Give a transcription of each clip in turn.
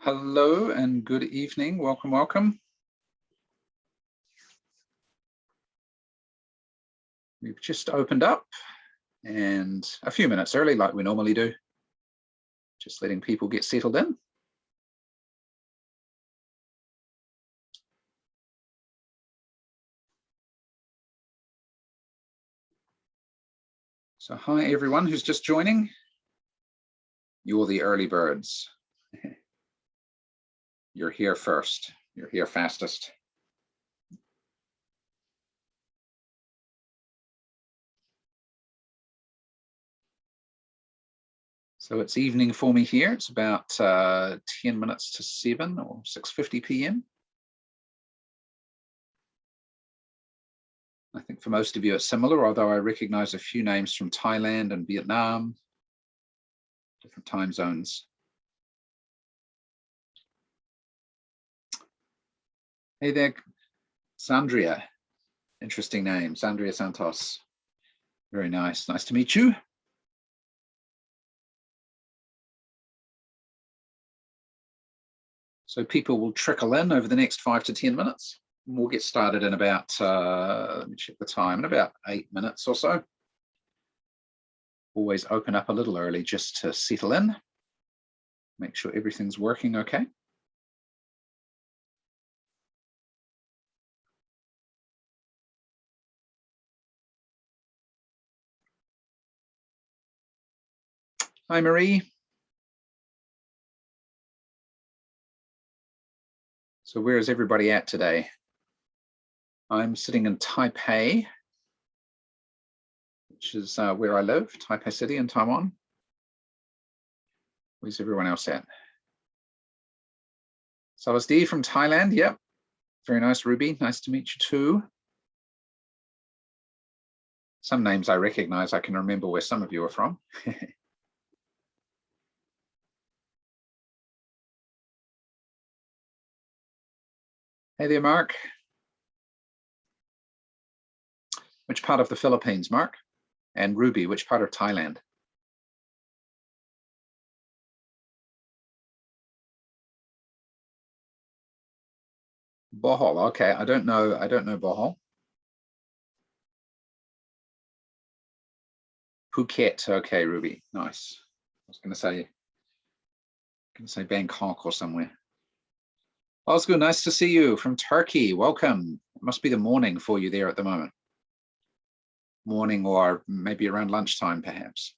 Hello and good evening. Welcome, welcome. We've just opened up and a few minutes early like we normally do. Just letting people get settled in. So hi everyone who's just joining. You're the early birds. You're here first. You're here fastest. So it's evening for me here. It's about 10 minutes to 7 or 6:50 p.m. I think for most of you it's similar, although I recognize a few names from Thailand and Vietnam, different time zones. Hey there, Sandria. Interesting name, Sandria Santos. Very nice. Nice to meet you. So people will trickle in over the next 5 to 10 minutes. We'll get started in about, let me check the time, in about 8 minutes or so. Always open up a little early just to settle in. Make sure everything's working okay. Hi, Marie. So where is everybody at today? I'm sitting in Taipei, which is where I live, Taipei City in Taiwan. Where's everyone else at? Salasdi from Thailand, yep. Very nice, Ruby, nice to meet you too. Some names I recognize, I can remember where some of you are from. Hey there, Mark. Which part of the Philippines, Mark? And Ruby, which part of Thailand? Bohol, okay, I don't know Bohol. Phuket, okay, Ruby, nice. I was gonna say Bangkok or somewhere. Oscar, nice to see you from Turkey, welcome. It must be the morning for you there at the moment. Morning or maybe around lunchtime, perhaps.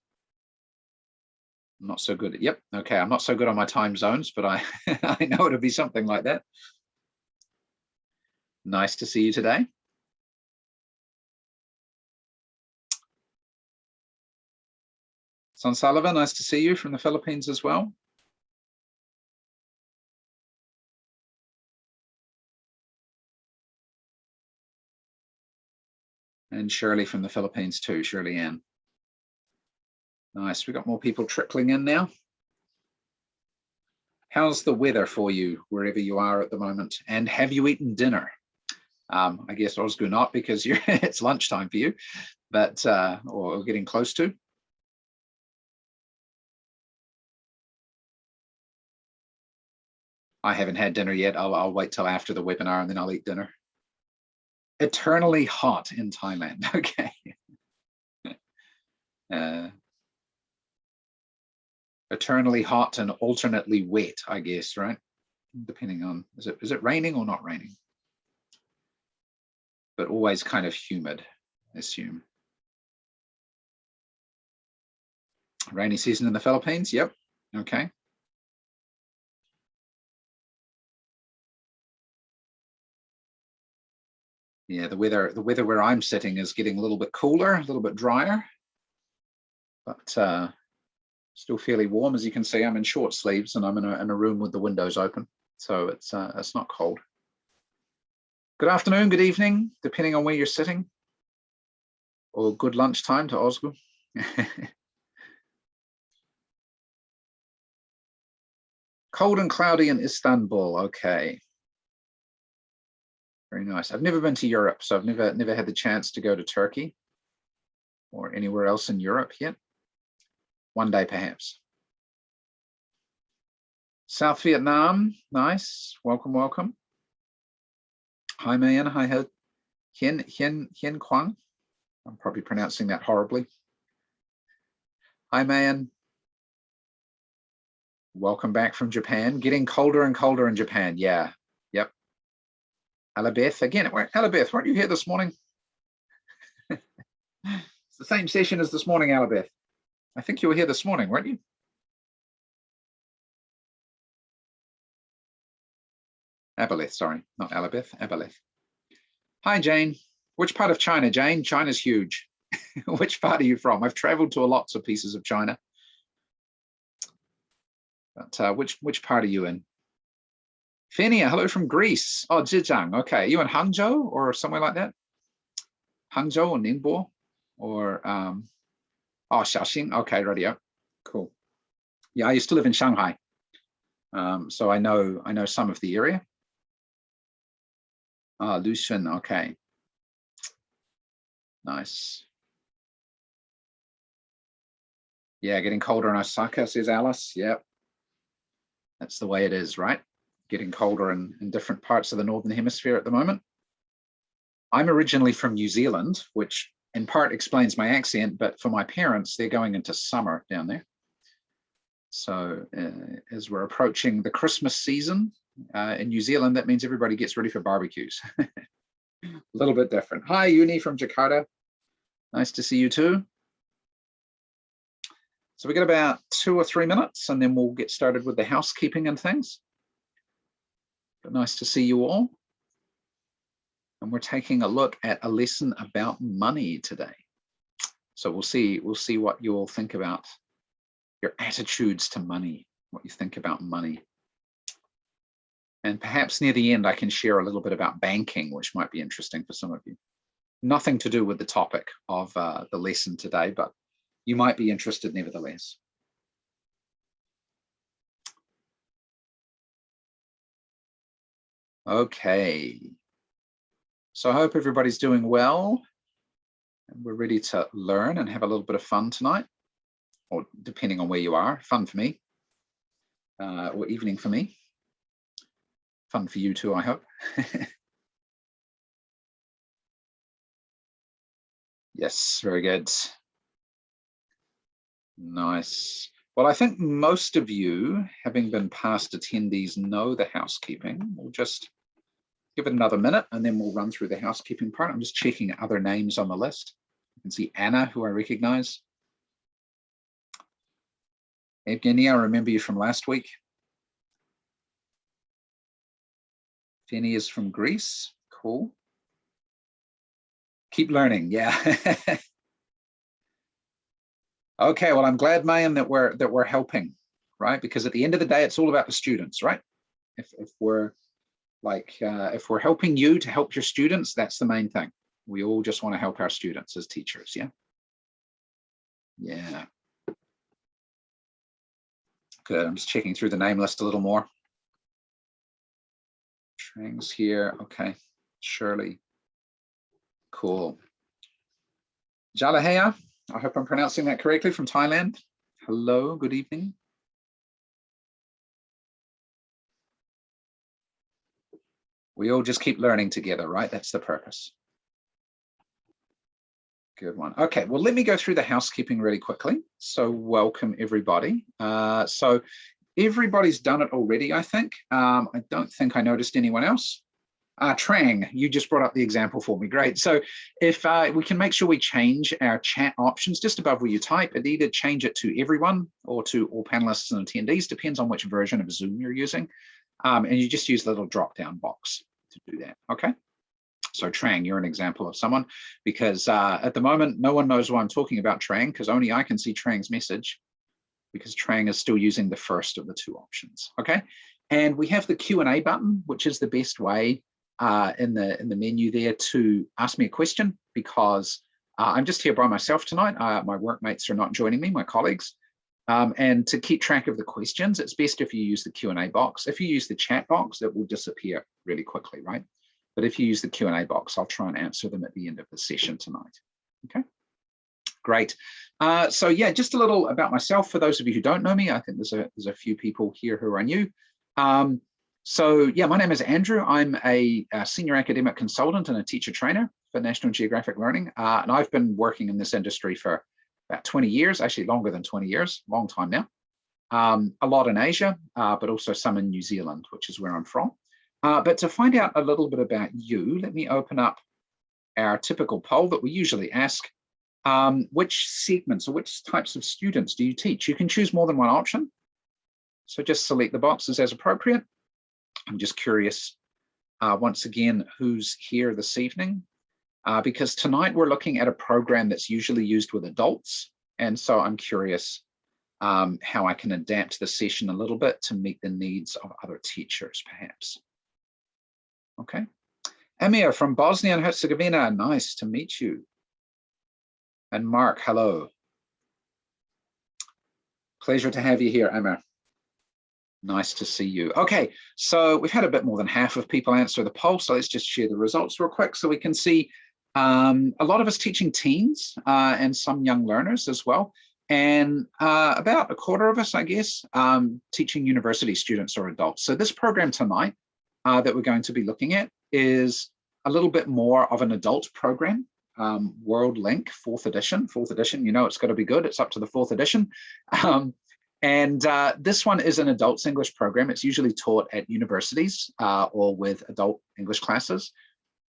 I'm not so good at, yep, okay, I'm not so good on my time zones, but I, I know it'll be something like that. Nice to see you today. Son Sullivan, nice to see you from the Philippines as well. And Shirley from the Philippines too, Shirley Ann. Nice, we've got more people trickling in now. How's the weather for you wherever you are at the moment? And have you eaten dinner? I guess Osgo not because it's lunchtime for you, but or getting close to. I haven't had dinner yet. I'll wait till after the webinar and then I'll eat dinner. Eternally hot in Thailand. Okay. Eternally hot and alternately wet, I guess, right? Depending on, is it raining or not raining? But always kind of humid, I assume. Rainy season in the Philippines, yep, okay. Yeah, the weather where I'm sitting is getting a little bit cooler, a little bit drier, but still fairly warm. As you can see, I'm in short sleeves and I'm in a room with the windows open, so it's not cold. Good afternoon, good evening, depending on where you're sitting, or good lunchtime to Osgo. Cold and cloudy in Istanbul, okay. Very nice. I've never been to Europe, so I've never had the chance to go to Turkey or anywhere else in Europe yet. One day, perhaps. South Vietnam, nice. Welcome, welcome. Hi, Mayan. Hi, Hien Quang. I'm probably pronouncing that horribly. Hi, Mayan. Welcome back from Japan. Getting colder and colder in Japan. Yeah. Yep. Alabeth again. Alabeth, weren't you here this morning? It's the same session as this morning, Alabeth. I think you were here this morning, weren't you? Aboleth, sorry, not Alabeth, Aboleth. Hi, Jane. Which part of China, Jane? China's huge. Which part are you from? I've traveled to lots of pieces of China. But which part are you in? Fenia, hello from Greece. Oh, Zhejiang. Okay, are you in Hangzhou or somewhere like that? Hangzhou or Ningbo or oh, Shaoxing. Okay, radio. Cool. Yeah, I used to live in Shanghai, so I know some of the area. Ah, Lushan. Okay, nice. Yeah, getting colder in Osaka, says Alice. Yep, that's the way it is, right? Getting colder in different parts of the Northern Hemisphere at the moment. I'm originally from New Zealand, which in part explains my accent, but for my parents, they're going into summer down there. So as we're approaching the Christmas season in New Zealand, that means everybody gets ready for barbecues. A little bit different. Hi, Uni from Jakarta. Nice to see you too. So we got about 2 or 3 minutes and then we'll get started with the housekeeping and things. But nice to see you all. And we're taking a look at a lesson about money today. So we'll see what you all think about your attitudes to money, what you think about money. And perhaps near the end, I can share a little bit about banking, which might be interesting for some of you. Nothing to do with the topic of the lesson today, but you might be interested nevertheless. Okay. So I hope everybody's doing well and we're ready to learn and have a little bit of fun tonight, or depending on where you are. Fun for me, or evening for me. Fun for you too, I hope. Yes, very good. Nice. Well, I think most of you, having been past attendees, know the housekeeping. We'll just give it another minute and then we'll run through the housekeeping part. I'm just checking other names on the list. You can see Anna, who I recognize. Evgenia, I remember you from last week. Jenny is from Greece. Cool. Keep learning, yeah. Okay, well, I'm glad, Mayan, that we're helping, right? Because at the end of the day, it's all about the students, right? If we're helping you to help your students, that's the main thing. We all just want to help our students as teachers, yeah? Yeah. Good, I'm just checking through the name list a little more. Trang's here, okay. Shirley, cool. Jalahea, I hope I'm pronouncing that correctly, from Thailand. Hello, good evening. We all just keep learning together, right? That's the purpose. Good one. Okay, well, let me go through the housekeeping really quickly. So welcome everybody. So everybody's done it already, I think. I don't think I noticed anyone else. Trang, you just brought up the example for me. Great. So if we can make sure we change our chat options just above where you type, and either change it to everyone or to all panelists and attendees, depends on which version of Zoom you're using. And you just use the little drop-down box to do that, okay? So Trang, you're an example of someone, because at the moment, no one knows why I'm talking about Trang, because only I can see Trang's message, because Trang is still using the first of the two options, okay? And we have the Q&A button, which is the best way in the menu there to ask me a question, because I'm just here by myself tonight. My workmates are not joining me, my colleagues. And to keep track of the questions, it's best if you use the Q&A box. If you use the chat box, it will disappear really quickly, right? But if you use the Q&A box, I'll try and answer them at the end of the session tonight. Okay, great. So yeah, just a little about myself for those of you who don't know me. I think there's a few people here who are new. So yeah, my name is Andrew. I'm a senior academic consultant and a teacher trainer for National Geographic Learning. And I've been working in this industry for about 20 years, actually longer than 20 years, long time now. A lot in Asia, but also some in New Zealand, which is where I'm from. But to find out a little bit about you, let me open up our typical poll that we usually ask. Which segments or which types of students do you teach? You can choose more than one option. So just select the boxes as appropriate. I'm just curious, once again, who's here this evening? Because tonight we're looking at a program that's usually used with adults. And so I'm curious how I can adapt the session a little bit to meet the needs of other teachers, perhaps. Okay. Amir from Bosnia and Herzegovina, nice to meet you. And Mark, hello. Pleasure to have you here, Amir. Nice to see you. Okay, so we've had a bit more than half of people answer the poll, so let's just share the results real quick so we can see a lot of us teaching teens and some young learners as well. And about a quarter of us, I guess, teaching university students or adults. So this program tonight that we're going to be looking at is a little bit more of an adult program. World Link, 4th edition, you know it's got to be good. It's up to the 4th edition. And this one is an adults English program. It's usually taught at universities or with adult English classes.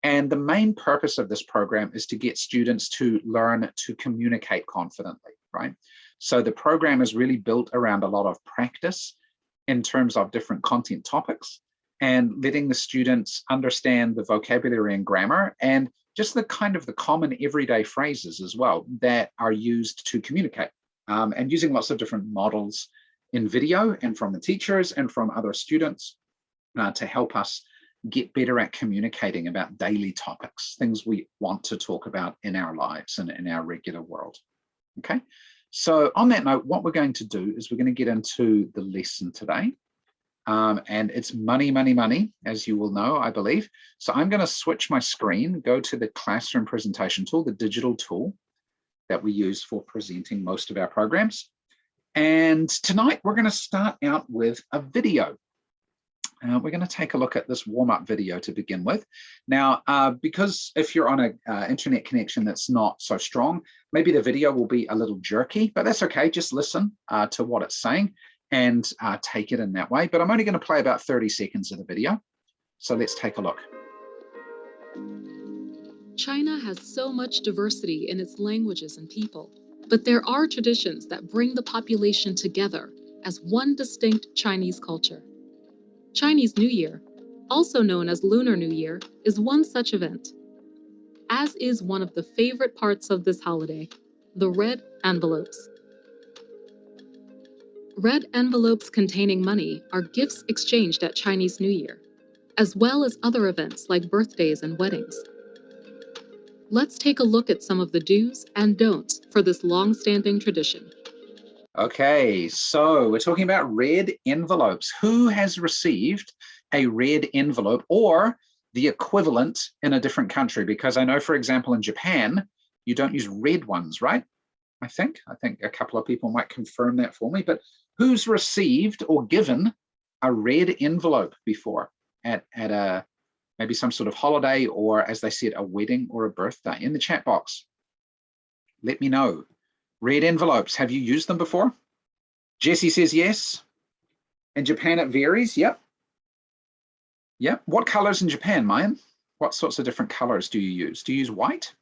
And the main purpose of this program is to get students to learn to communicate confidently, right? So the program is really built around a lot of practice in terms of different content topics and letting the students understand the vocabulary and grammar and just the kind of the common everyday phrases as well that are used to communicate. And using lots of different models in video and from the teachers and from other students to help us get better at communicating about daily topics, things we want to talk about in our lives and in our regular world. Okay, so on that note, what we're going to do is we're going to get into the lesson today. And it's money, money, money, as you will know, I believe. So I'm going to switch my screen, go to the classroom presentation tool, the digital tool that we use for presenting most of our programs. And tonight we're going to start out with a video. We're going to take a look at this warm-up video to begin with. Now, because if you're on an internet connection that's not so strong, maybe the video will be a little jerky, but that's okay. Just listen to what it's saying and take it in that way. But I'm only going to play about 30 seconds of the video. So let's take a look. China has so much diversity in its languages and people, but there are traditions that bring the population together as one distinct Chinese culture. Chinese New Year, also known as Lunar New Year, is one such event, as is one of the favorite parts of this holiday, the red envelopes. Red envelopes containing money are gifts exchanged at Chinese New Year, as well as other events like birthdays and weddings. Let's take a look at some of the do's and don'ts for this long-standing tradition. Okay, so we're talking about red envelopes. Who has received a red envelope or the equivalent in a different country? Because I know, for example, in Japan, you don't use red ones, right? I think a couple of people might confirm that for me, but who's received or given a red envelope before at a maybe some sort of holiday, or as they said, a wedding or a birthday? In the chat box, let me know. Red envelopes, have you used them before? Jesse says yes. In Japan, it varies. Yep. Yep. What colors in Japan, Mayan? What sorts of different colors do you use? Do you use white?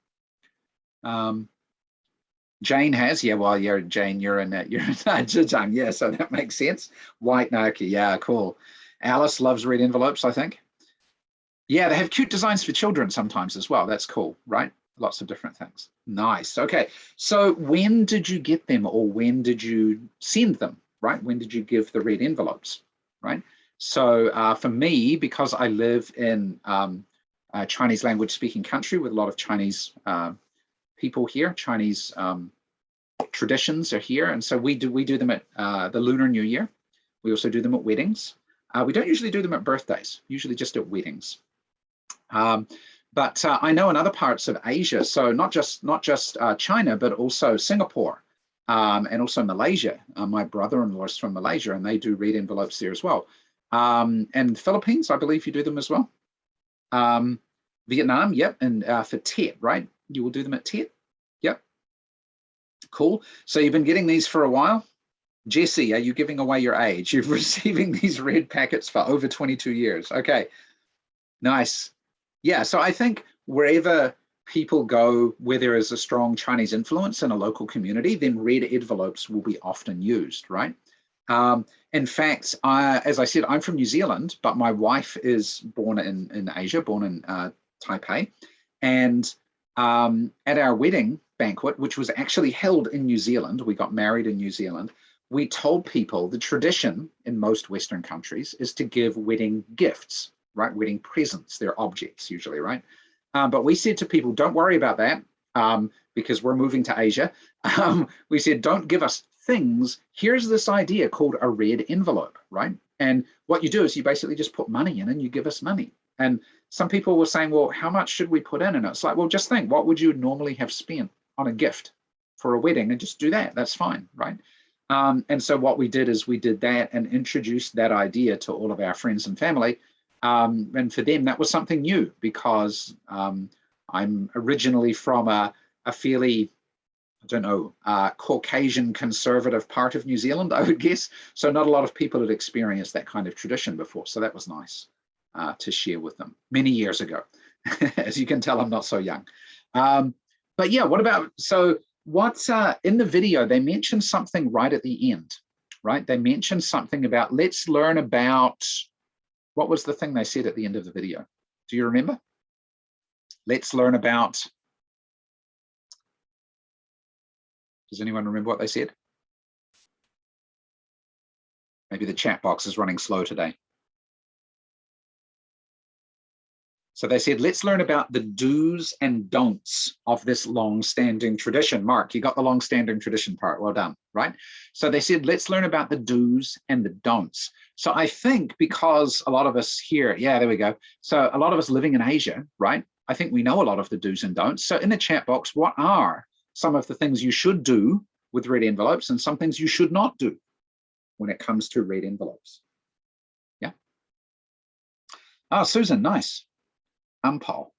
Jane has, yeah, well, you're Jane, you're in Zhejiang, yeah, so that makes sense. White, no, okay, yeah, cool. Alice loves red envelopes, I think. Yeah, they have cute designs for children sometimes as well. That's cool, right? Lots of different things. Nice. Okay. So when did you get them, or when did you send them, right? When did you give the red envelopes, right? So for me, because I live in a Chinese language speaking country with a lot of Chinese people here, Chinese traditions are here. And so we do them at the Lunar New Year. We also do them at weddings. We don't usually do them at birthdays, usually just at weddings. But I know in other parts of Asia, so not just China, but also Singapore and also Malaysia. My brother-in-law is from Malaysia, and they do red envelopes there as well. And Philippines, I believe you do them as well. Vietnam, yep, and for Tet, right? You will do them at Tet, yep. Cool. So you've been getting these for a while. Jesse, are you giving away your age? You're receiving these red packets for over 22 years. Okay, nice. Yeah, so I think wherever people go where there is a strong Chinese influence in a local community, then red envelopes will be often used, right? In fact, as I said, I'm from New Zealand, but my wife is born in Asia, born in Taipei. And at our wedding banquet, which was actually held in New Zealand, we got married in New Zealand, we told people the tradition in most Western countries is to give wedding gifts, right? Wedding presents, they're objects usually, right? But we said to people, don't worry about that because we're moving to Asia. We said, don't give us things. Here's this idea called a red envelope, right? And what you do is you basically just put money in and you give us money. And some people were saying, well, how much should we put in? And it's like, well, just think, what would you normally have spent on a gift for a wedding? And just do that. That's fine, right? And so what we did is we did that and introduced that idea to all of our friends and family. And for them, that was something new because I'm originally from a fairly, I don't know, Caucasian conservative part of New Zealand, I would guess. So not a lot of people had experienced that kind of tradition before. So that was nice to share with them many years ago. As you can tell, I'm not so young. But yeah, what about, so what's in the video, they mentioned something right at the end, right? They mentioned something about, let's learn about, what was the thing they said at the end of the video? Do you remember? Let's learn about, does anyone remember what they said? Maybe the chat box is running slow today. So they said, let's learn about the do's and don'ts of this long-standing tradition. Mark, you got the long-standing tradition part. Well done, right? So they said, let's learn about the do's and the don'ts. So I think because a lot of us here, yeah, there we go. So a lot of us living in Asia, right? I think we know a lot of the do's and don'ts. So in the chat box, what are some of the things you should do with red envelopes and some things you should not do when it comes to red envelopes? Yeah. Ah, Susan, nice. Ampal.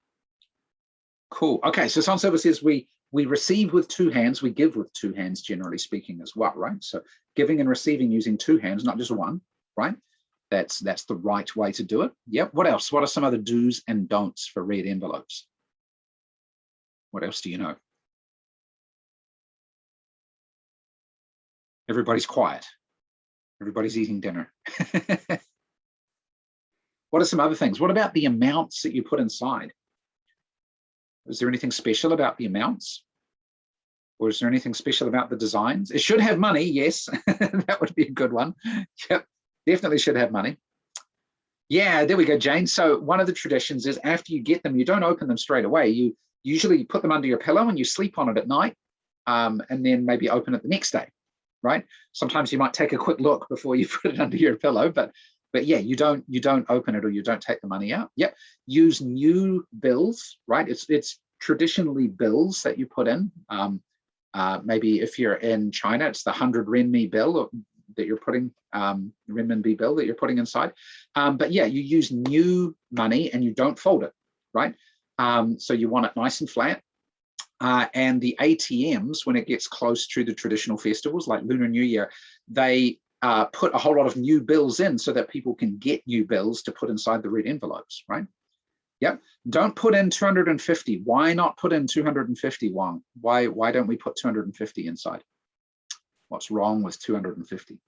Cool. Okay, so so-and-so says we receive with two hands, we give with two hands, generally speaking as well, right? So giving and receiving using two hands, not just one, right? That's the right way to do it. Yep. What else? What are some other do's and don'ts for red envelopes? What else do you know? Everybody's quiet. Everybody's eating dinner. What are some other things? What about the amounts that you put inside? Is there anything special about the amounts? Or is there anything special about the designs? It should have money, yes. That would be a good one. Yep, definitely should have money. Yeah, there we go, Jane. So one of the traditions is after you get them, you don't open them straight away. You usually put them under your pillow and you sleep on it at night, and then maybe open it the next day, right? Sometimes you might take a quick look before you put it under your pillow, but yeah, you don't open it or you don't take the money out. Yep. Use new bills, right? It's traditionally bills that you put in. Maybe if you're in China, it's the 100 renminbi bill that you're putting, renminbi bill that you're putting inside. But yeah, you use new money and you don't fold it, right? So you want it nice and flat. And the ATMs, when it gets close to the traditional festivals like Lunar New Year, they put a whole lot of new bills in so that people can get new bills to put inside the red envelopes, right? Yep. Don't put in 250. Why not put in 250, Wang? Why don't we put 250 inside? What's wrong with 250?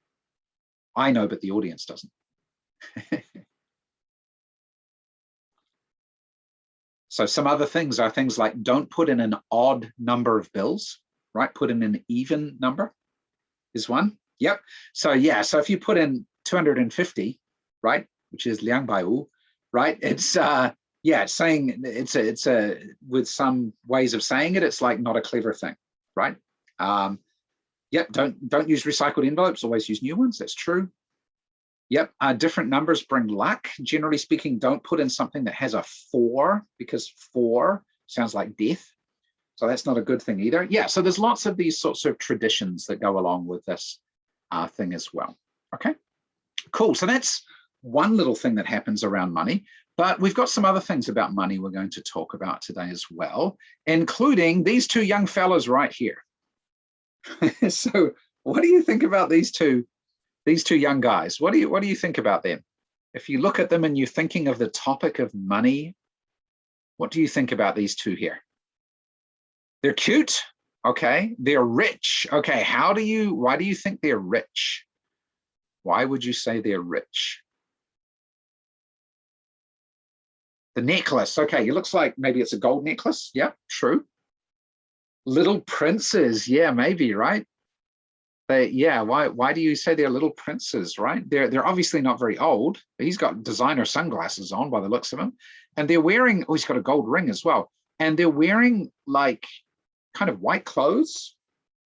I know, but the audience doesn't. So some other things are things like don't put in an odd number of bills, right? Put in an even number is one. Yep. So yeah, so if you put in 250, right, which is Liang Baiwu, right? It's yeah, it's saying it's a with some ways of saying it, it's like not a clever thing, right? Yep. Don't use recycled envelopes. Always use new ones. That's true. Yep. Different numbers bring luck. Generally speaking, don't put in something that has a 4 because 4 sounds like death. So that's not a good thing either. Yeah. So there's lots of these sorts of traditions that go along with this thing as well. Okay, cool. So that's one little thing that happens around money, but we've got some other things about money we're going to talk about today as well, including these two young fellas right here. So what do you think about these two young guys? What do you think about them? If you look at them and you're thinking of the topic of money, what do you think about these two here? They're cute. Okay. They're rich. Okay. Why do you think they're rich? Why would you say they're rich? The necklace. Okay. It looks like maybe it's a gold necklace. Yeah, true. Little princes. Yeah, maybe, right? Why do you say they're little princes, right? They're obviously not very old. He's got designer sunglasses on by the looks of him. And they're wearing, oh, he's got a gold ring as well. And they're wearing like kind of white clothes,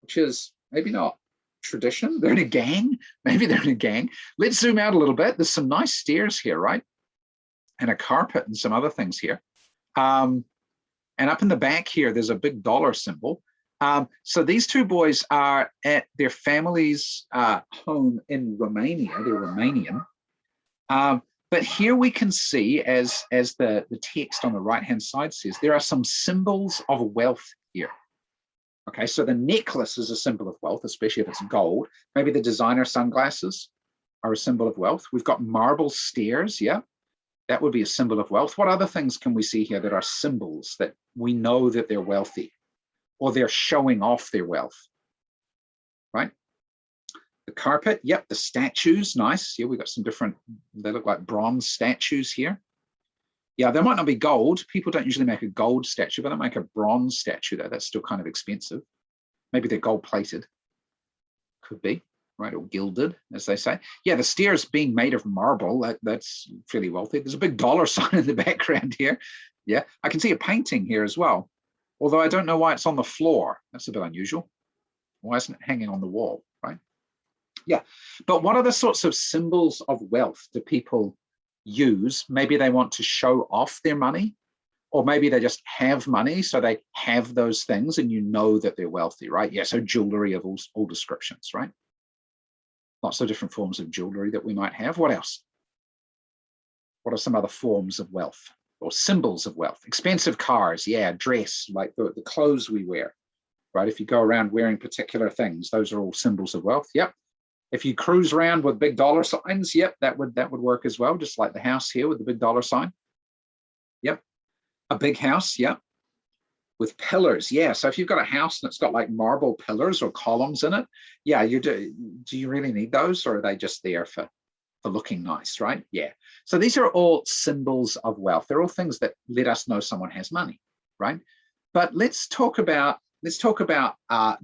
which is maybe not tradition. They're in a gang. Maybe they're in a gang. Let's zoom out a little bit. There's some nice stairs here, right? And a carpet and some other things here. And up in the back here, there's a big dollar symbol. So these two boys are at their family's home in Romania. They're Romanian. But here we can see, as the text on the right-hand side says, there are some symbols of wealth here. Okay, so the necklace is a symbol of wealth, especially if it's gold. Maybe the designer sunglasses are a symbol of wealth. We've got marble stairs, yeah. That would be a symbol of wealth. What other things can we see here that are symbols that we know that they're wealthy or they're showing off their wealth, right? The carpet, yep, the statues, nice. Yeah, we've got some different, they look like bronze statues here. Yeah, they might not be gold. People don't usually make a gold statue, but they make a bronze statue though. That's still kind of expensive. Maybe they're gold plated, could be. Right, or gilded, as they say. Yeah, the stairs being made of marble, that's fairly wealthy. There's a big dollar sign in the background here. Yeah, I can see a painting here as well, although I don't know why it's on the floor. That's a bit unusual. Why isn't it hanging on the wall, right? Yeah, but what are the sorts of symbols of wealth do people use? Maybe they want to show off their money, or maybe they just have money, so they have those things and you know that they're wealthy, right? Yeah, so jewelry of all descriptions, right? Lots of different forms of jewelry that we might have. What else? What are some other forms of wealth or symbols of wealth? Expensive cars, yeah, dress, like the clothes we wear, right? If you go around wearing particular things, those are all symbols of wealth. Yep. If you cruise around with big dollar signs, yep, that would work as well, just like the house here with the big dollar sign. Yep. A big house, yep. With pillars, yeah. So if you've got a house and it's got like marble pillars or columns in it, yeah, do you really need those, or are they just there for looking nice, right? Yeah. So these are all symbols of wealth. They're all things that let us know someone has money, right? But let's talk about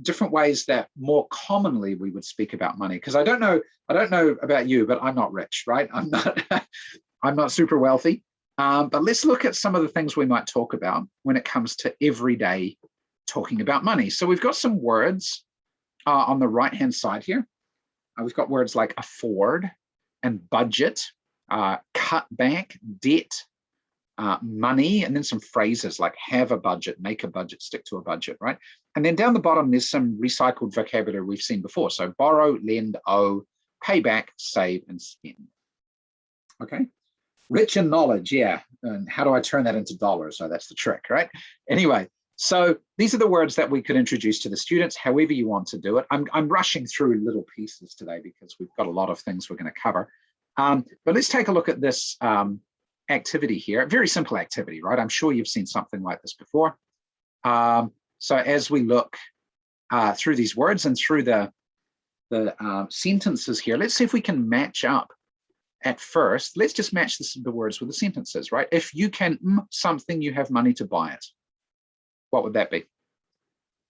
different ways that more commonly we would speak about money. Because I don't know about you, but I'm not rich, right? I'm not super wealthy. But let's look at some of the things we might talk about when it comes to everyday talking about money. So we've got some words on the right-hand side here. We've got words like afford and budget, cut back, debt, money, and then some phrases like have a budget, make a budget, stick to a budget, right? And then down the bottom, there's some recycled vocabulary we've seen before. So borrow, lend, owe, pay back, save, and spend. Okay. Rich in knowledge, yeah. And how do I turn that into dollars? So that's the trick, right? Anyway, so these are the words that we could introduce to the students, however you want to do it. I'm rushing through little pieces today because we've got a lot of things we're going to cover. But let's take a look at this activity here. A very simple activity, right? I'm sure you've seen something like this before. So as we look through these words and through the sentences here, let's see if we can match up. At first, let's just match the words with the sentences, right? If you can something, you have money to buy it. What would that be?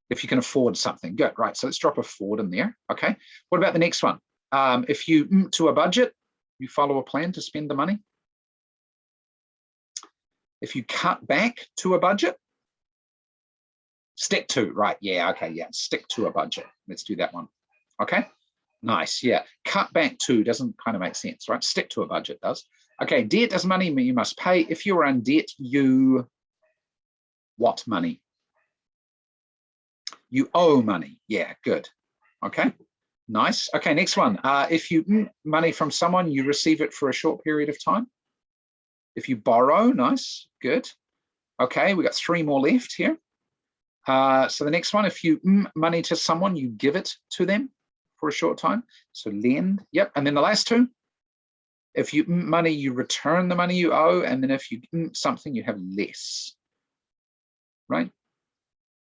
If you can afford something, good, right? So let's drop afford in there, okay? What about the next one? If you to a budget, you follow a plan to spend the money. If you cut back to a budget, stick to, right? Yeah, okay, yeah, stick to a budget. Let's do that one, okay? Nice, yeah. Cut back to doesn't kind of make sense, right? Stick to a budget does. Okay, debt is money you must pay. If you are in debt, you what money? You owe money. Yeah, good. Okay, Nice. Okay, next one. If you money from someone, you receive it for a short period of time. If you borrow, nice, good. Okay, we got 3 more left here. So the next one, if you money to someone, you give it to them for a short time. So lend, yep. And then the last 2, if you money, you return the money you owe. And then if you something, you have less, right?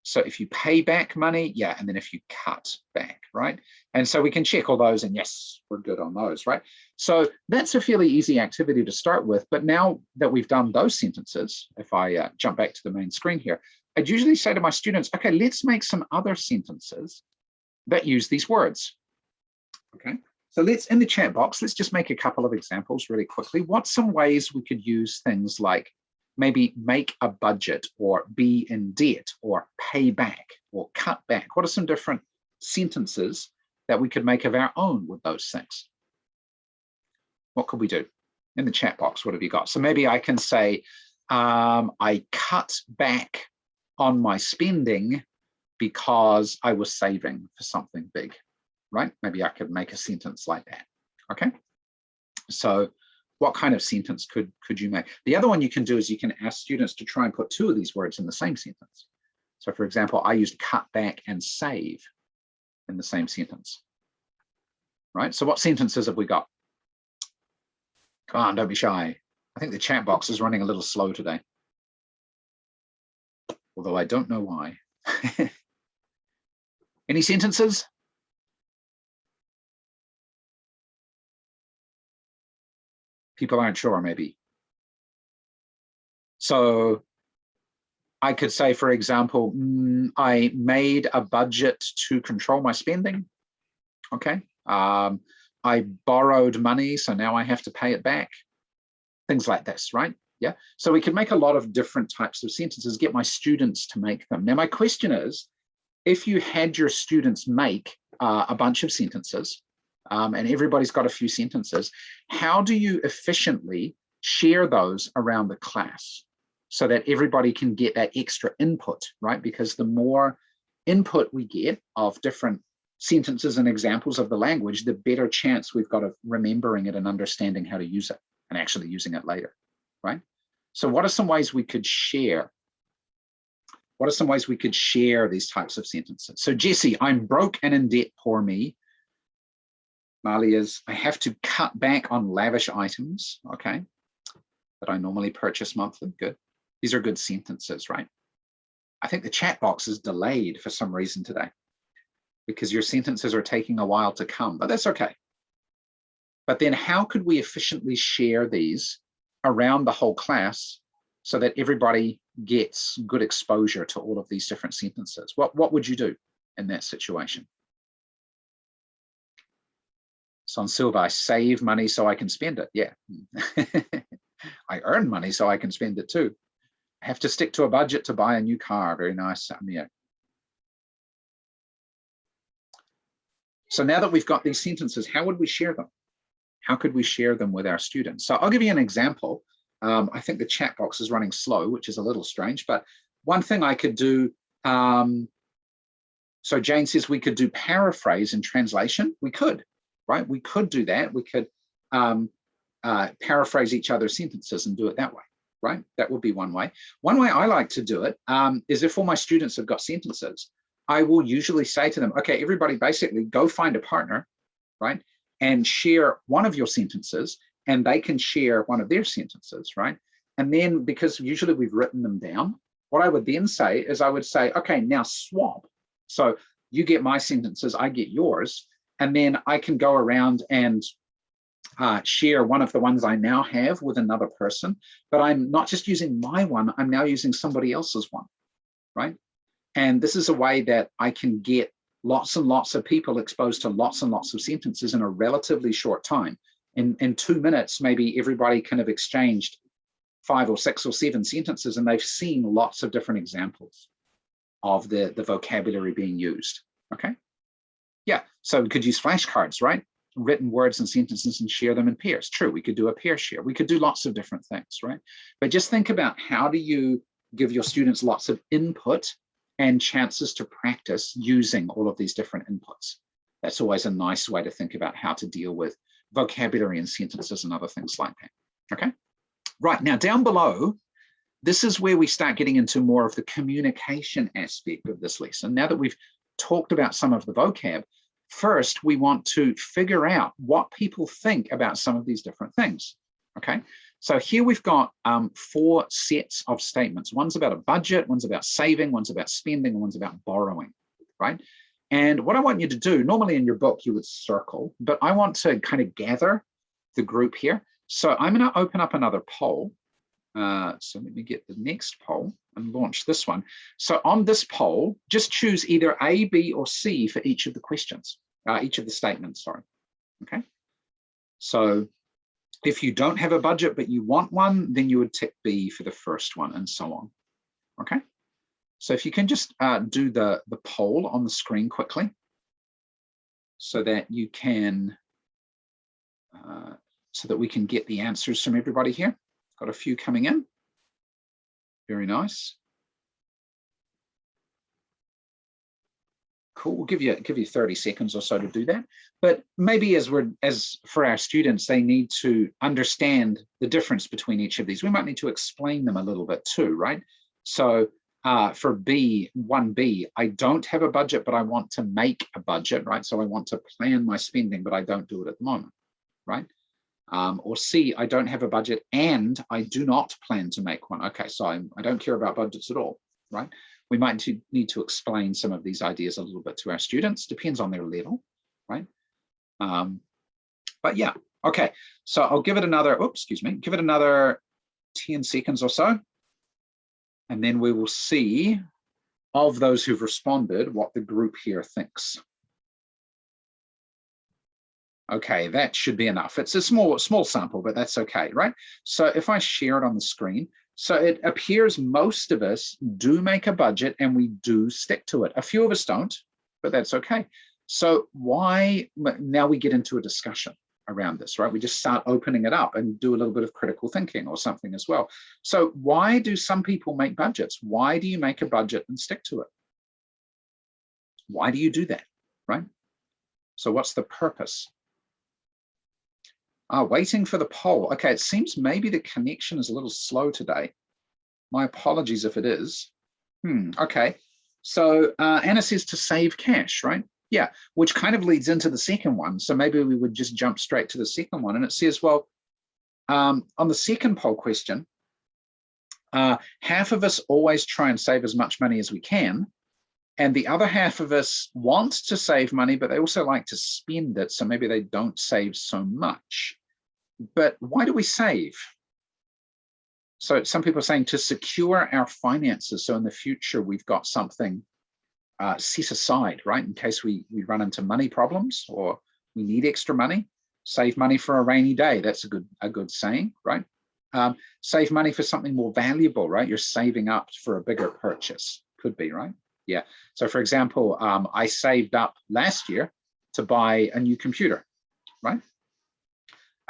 So if you pay back money, yeah, and then if you cut back, right? And so we can check all those, and yes, we're good on those, right? So that's a fairly easy activity to start with. But now that we've done those sentences, if I jump back to the main screen here, I'd usually say to my students, okay, let's make some other sentences that use these words, okay? So let's, in the chat box, let's just make a couple of examples really quickly. What's some ways we could use things like maybe make a budget, or be in debt, or pay back, or cut back? What are some different sentences that we could make of our own with those things? What could we do? In the chat box, what have you got? So maybe I can say, I cut back on my spending because I was saving for something big, right? Maybe I could make a sentence like that, okay? So what kind of sentence could you make? The other one you can do is you can ask students to try and put 2 of these words in the same sentence. So for example, I used cut back and save in the same sentence, right? So what sentences have we got? Come on, don't be shy. I think the chat box is running a little slow today, although I don't know why. Any sentences? People aren't sure, maybe. So I could say, for example, I made a budget to control my spending. Okay. I borrowed money, so now I have to pay it back. Things like this, right? Yeah. So we can make a lot of different types of sentences, get my students to make them. Now, my question is, if you had your students make a bunch of sentences, and everybody's got a few sentences, how do you efficiently share those around the class so that everybody can get that extra input, right? Because the more input we get of different sentences and examples of the language, the better chance we've got of remembering it and understanding how to use it and actually using it later, right? So what are some ways we could share? What are some ways we could share these types of sentences? So Jesse, I'm broke and in debt, poor me. Mali is, I have to cut back on lavish items, okay, that I normally purchase monthly. Good. These are good sentences, right? I think the chat box is delayed for some reason today because your sentences are taking a while to come, but that's okay. But then how could we efficiently share these around the whole class so that everybody gets good exposure to all of these different sentences? What would you do in that situation? Son Silva, I save money so I can spend it. Yeah. I earn money so I can spend it too. I have to stick to a budget to buy a new car. Very nice, Samia. So now that we've got these sentences, how would we share them? How could we share them with our students? So I'll give you an example. I think the chat box is running slow, which is a little strange, but one thing I could do, so Jane says we could do paraphrase and translation. We could, right? We could do that. We could paraphrase each other's sentences and do it that way, right? That would be one way. One way I like to do it is if all my students have got sentences, I will usually say to them, okay, everybody basically go find a partner, right? And share one of your sentences and they can share one of their sentences, right? And then because usually we've written them down, what I would then say is I would say, okay, now swap. So you get my sentences, I get yours. And then I can go around and share one of the ones I now have with another person, but I'm not just using my one, I'm now using somebody else's one, right? And this is a way that I can get lots and lots of people exposed to lots and lots of sentences in a relatively short time. In 2 minutes, maybe everybody kind of exchanged 5 or 6 or 7 sentences and they've seen lots of different examples of the vocabulary being used, okay? Yeah, so we could use flashcards, right? Written words and sentences and share them in pairs. True, we could do a pair share. We could do lots of different things, right? But just think about how do you give your students lots of input and chances to practice using all of these different inputs. That's always a nice way to think about how to deal with vocabulary and sentences and other things like that. Okay, right, now down below, this is where we start getting into more of the communication aspect of this lesson. Now that we've talked about some of the vocab, first we want to figure out what people think about some of these different things. Okay, so here we've got 4 sets of statements. One's about a budget, one's about saving, one's about spending, and one's about borrowing, right? And what I want you to do, normally in your book you would circle, but I want to kind of gather the group here. So I'm going to open up another poll. So let me get the next poll and launch this one. So on this poll, just choose either A, B, or C for each of the questions, each of the statements, sorry. Okay. So if you don't have a budget, but you want one, then you would tick B for the first one and so on. Okay. So if you can just do the poll on the screen quickly so that you can, so that we can get the answers from everybody here. Got a few coming in. Very nice. Cool. We'll give you 30 seconds or so to do that. But maybe as for our students, they need to understand the difference between each of these. We might need to explain them a little bit too, right? So for B, 1B, I don't have a budget, but I want to make a budget, right? So I want to plan my spending, but I don't do it at the moment, right? Or C, I don't have a budget and I do not plan to make one. Okay, so I don't care about budgets at all, right? We might need to explain some of these ideas a little bit to our students, depends on their level, right? But yeah, okay, so I'll give it another, give it another 10 seconds or so. And then we will see of those who've responded what the group here thinks. Okay, that should be enough. It's a small sample, but that's okay, right? So if I share it on the screen, so it appears most of us do make a budget and we do stick to it. A few of us don't, but that's okay. So why, now we get into a discussion around this, right? We just start opening it up and do a little bit of critical thinking or something as well. So why do some people make budgets? Why do you make a budget and stick to it? Why do you do that, right? So what's the purpose? Waiting for the poll. Okay, it seems maybe the connection is a little slow today. My apologies if it is. Okay, so Anna says to save cash, right? Yeah, which kind of leads into the second one. So maybe we would just jump straight to the second one. And it says, well, on the second poll question, half of us always try and save as much money as we can. And the other half of us want to save money, but they also like to spend it. So maybe they don't save so much. But why do we save? So some people are saying to secure our finances. So in the future, we've got something set aside, right? In case we run into money problems or we need extra money, save money for a rainy day. That's a good saying, right? Save money for something more valuable, right? You're saving up for a bigger purchase, could be, right? Yeah. So for example, I saved up last year to buy a new computer, right?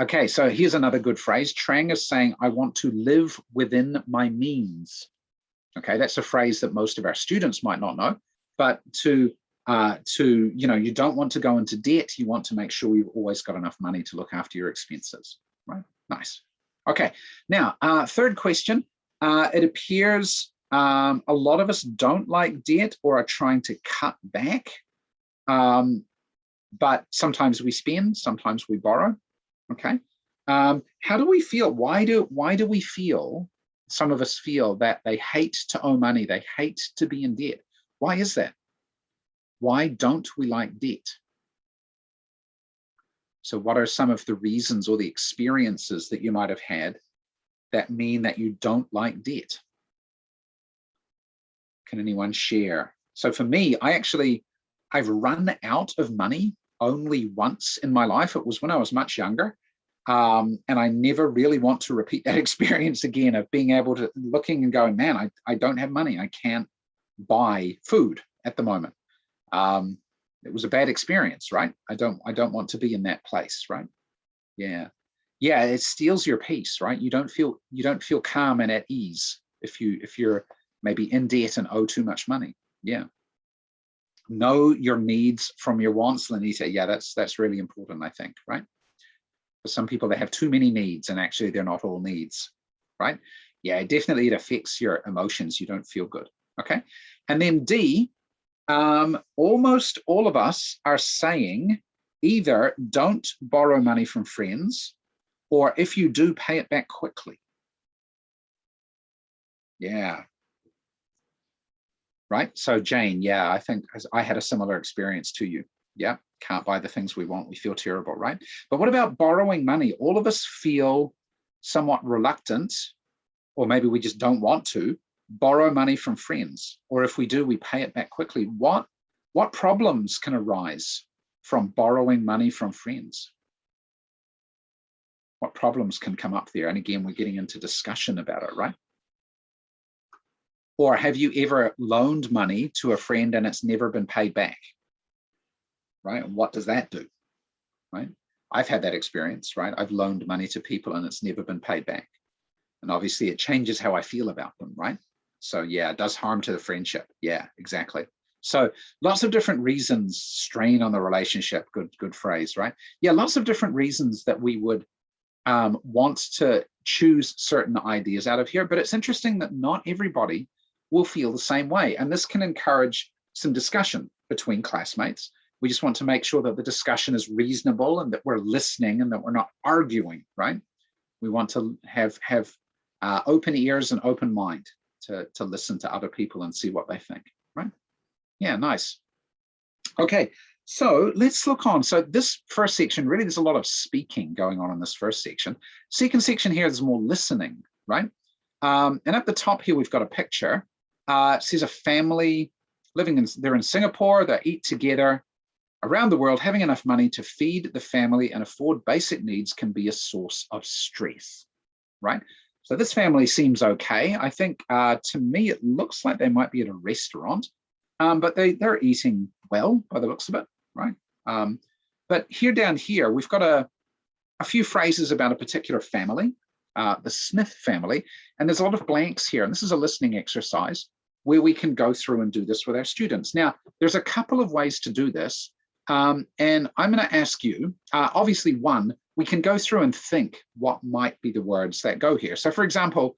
Okay, so here's another good phrase. Trang is saying, I want to live within my means. Okay, that's a phrase that most of our students might not know, but you know, you don't want to go into debt. You want to make sure you've always got enough money to look after your expenses, right? Nice. Okay, now, third question. It appears a lot of us don't like debt or are trying to cut back, but sometimes we spend, sometimes we borrow. Okay, how do we feel? Why do we feel, some of us feel that they hate to owe money, they hate to be in debt? Why is that? Why don't we like debt? So what are some of the reasons or the experiences that you might have had that mean that you don't like debt? Can anyone share? So for me, I've run out of money only once in my life. It was when I was much younger. And I never really want to repeat that experience again of being able to looking and going, man, I don't have money. I can't buy food at the moment. It was a bad experience, right? I don't want to be in that place, right? Yeah. Yeah, it steals your peace, right? You don't feel calm and at ease if you're maybe in debt and owe too much money. Yeah. know your needs from your wants, Lenita. Yeah, that's really important, I think, right? For some people, they have too many needs, and actually they're not all needs, right? Yeah, definitely it affects your emotions. You don't feel good, okay? And then D, almost all of us are saying either don't borrow money from friends, or if you do, pay it back quickly. Yeah. Right. So Jane, yeah, I think I had a similar experience to you. Yeah. Can't buy the things we want. We feel terrible, right? But what about borrowing money? All of us feel somewhat reluctant, or maybe we just don't want to borrow money from friends. Or if we do, we pay it back quickly. What problems can arise from borrowing money from friends? What problems can come up there? And again, we're getting into discussion about it, right? Or have you ever loaned money to a friend and it's never been paid back? Right? And what does that do? Right? I've had that experience, right? I've loaned money to people and it's never been paid back. And obviously it changes how I feel about them, right? So yeah, it does harm to the friendship. Yeah, exactly. So lots of different reasons, strain on the relationship, good phrase, right? Yeah, lots of different reasons that we would want to choose certain ideas out of here, but it's interesting that not everybody will feel the same way. And this can encourage some discussion between classmates. We just want to make sure that the discussion is reasonable and that we're listening and that we're not arguing, right? We want to have open ears and open mind to listen to other people and see what they think, right? Yeah, nice. Okay, so let's look on. So this first section, really, there's a lot of speaking going on in this first section. Second section here is more listening, right? And at the top here, we've got a picture. It says a family living they're in Singapore, they eat together around the world. Having enough money to feed the family and afford basic needs can be a source of stress, right? So this family seems okay. I think to me, it looks like they might be at a restaurant, but they're eating well by the looks of it, right? But here down here, we've got a few phrases about a particular family, the Smith family, and there's a lot of blanks here. And this is a listening exercise where we can go through and do this with our students. Now, there's a couple of ways to do this. And I'm going to ask you, obviously, one, we can go through and think what might be the words that go here. So, for example,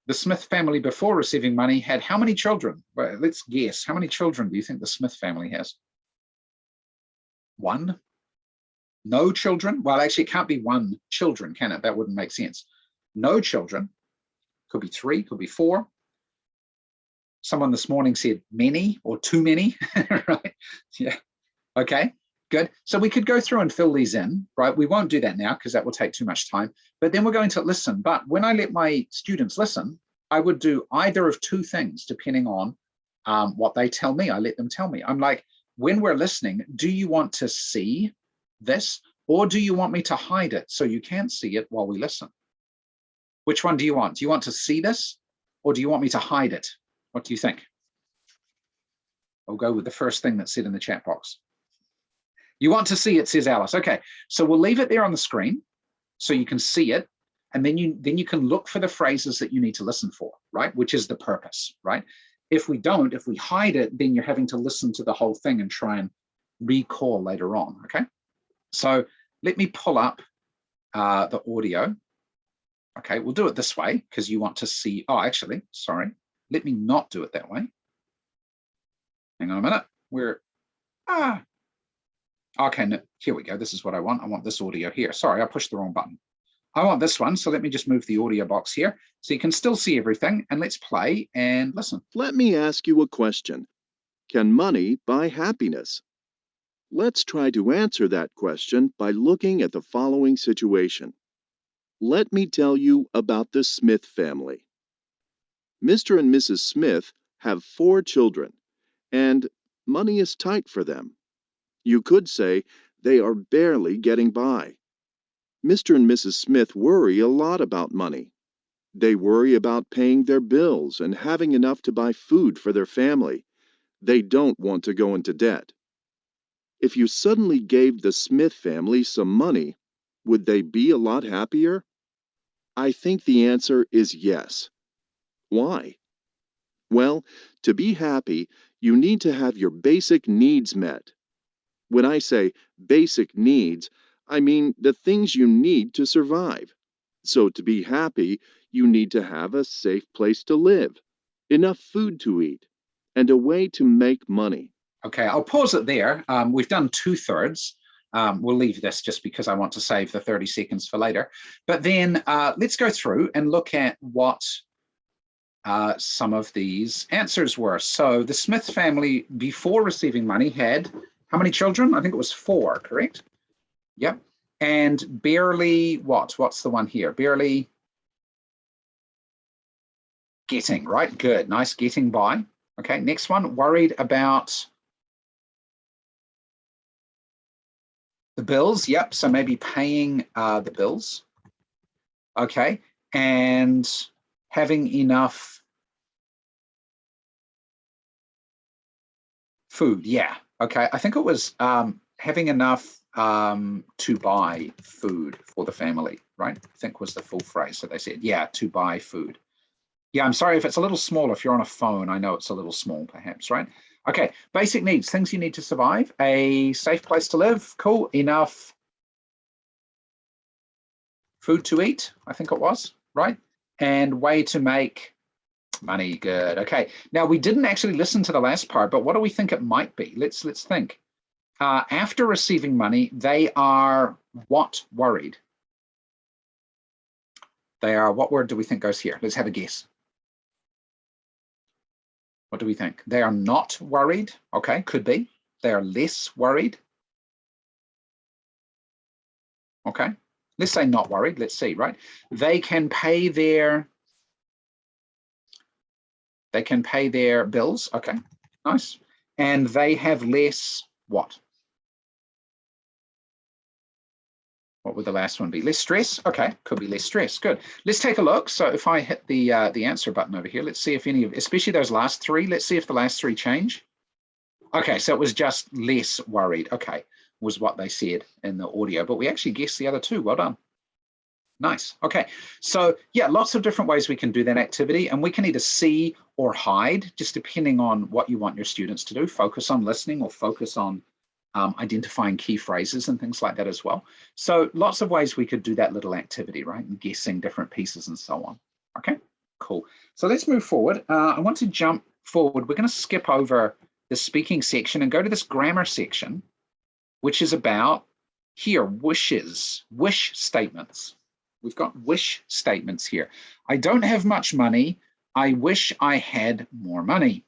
the Smith family before receiving money had how many children? Well, let's guess. How many children do you think the Smith family has? One? No children? Well, actually, it can't be one children, can it? That wouldn't make sense. No children. Could be three, could be four. Someone this morning said many or too many, right? Yeah. Okay, good. So we could go through and fill these in, right? We won't do that now because that will take too much time, but then we're going to listen. But when I let my students listen, I would do either of two things depending on what they tell me. I let them tell me. I'm like, when we're listening, do you want to see this or do you want me to hide it so you can't see it while we listen? Which one do you want? Do you want to see this or do you want me to hide it? What do you think? I'll go with the first thing that's said in the chat box. You want to see it, says Alice. Okay, so we'll leave it there on the screen so you can see it, and then you can look for the phrases that you need to listen for, right? Which is the purpose, right? If we hide it, then you're having to listen to the whole thing and try and recall later on, okay? So let me pull up the audio. Okay, we'll do it this way because you want to see, oh, actually, sorry. Let me not do it that way. Hang on a minute. Okay, no, here we go. This is what I want. I want this audio here. Sorry, I pushed the wrong button. I want this one. So let me just move the audio box here so you can still see everything. And let's play and listen. Let me ask you a question. Can money buy happiness? Let's try to answer that question by looking at the following situation. Let me tell you about the Smith family. Mr. and Mrs. Smith have 4 children, and money is tight for them. You could say they are barely getting by. Mr. and Mrs. Smith worry a lot about money. They worry about paying their bills and having enough to buy food for their family. They don't want to go into debt. If you suddenly gave the Smith family some money, would they be a lot happier? I think the answer is yes. Why? Well, to be happy, You need to have your basic needs met. When I say basic needs, I mean the things you need to survive. So to be happy, you need to have a safe place to live, enough food to eat, and a way to make money. Okay, I'll pause it there. We've done 2/3. We'll leave this just because I want to save the 30 seconds for later. But then let's go through and look at what some of these answers were. So the Smith family, before receiving money, had how many children? I think it was 4, correct? Yep. And barely what? What's the one here? Barely getting, right? Good. Nice, getting by. Okay, next one, worried about the bills. Yep, so maybe paying the bills. Okay, and having enough food. Yeah, okay. I think it was having enough to buy food for the family, right? I think was the full phrase. So they said, yeah, to buy food. Yeah, I'm sorry if it's a little small. If you're on a phone, I know it's a little small perhaps, right? Okay, basic needs, things you need to survive. A safe place to live, cool. Enough food to eat, I think it was, right? And way to make money, good. Okay, now we didn't actually listen to the last part, but what do we think it might be? Let's think. After receiving money, they are what worried? They are, what word do we think goes here? Let's have a guess. What do we think? They are not worried. Okay, could be. They are less worried. Okay, let's say not worried. Let's see, right? They can pay their bills. Okay, nice. And they have less what? What would the last one be? Less stress? Okay, could be less stress. Good. Let's take a look. So if I hit the answer button over here, let's see if any of, especially those last 3, let's see if the last 3 change. Okay, so it was just less worried. Okay, was what they said in the audio, but we actually guessed the other 2. Well done. Nice. Okay, so yeah, lots of different ways we can do that activity, and we can either see or hide, just depending on what you want your students to do. Focus on listening or focus on identifying key phrases and things like that as well. So lots of ways we could do that little activity, right? And guessing different pieces and so on. Okay, cool. So let's move forward. I want to jump forward. We're going to skip over the speaking section and go to this grammar section, which is about here, wishes, wish statements. We've got wish statements here. I don't have much money. I wish I had more money.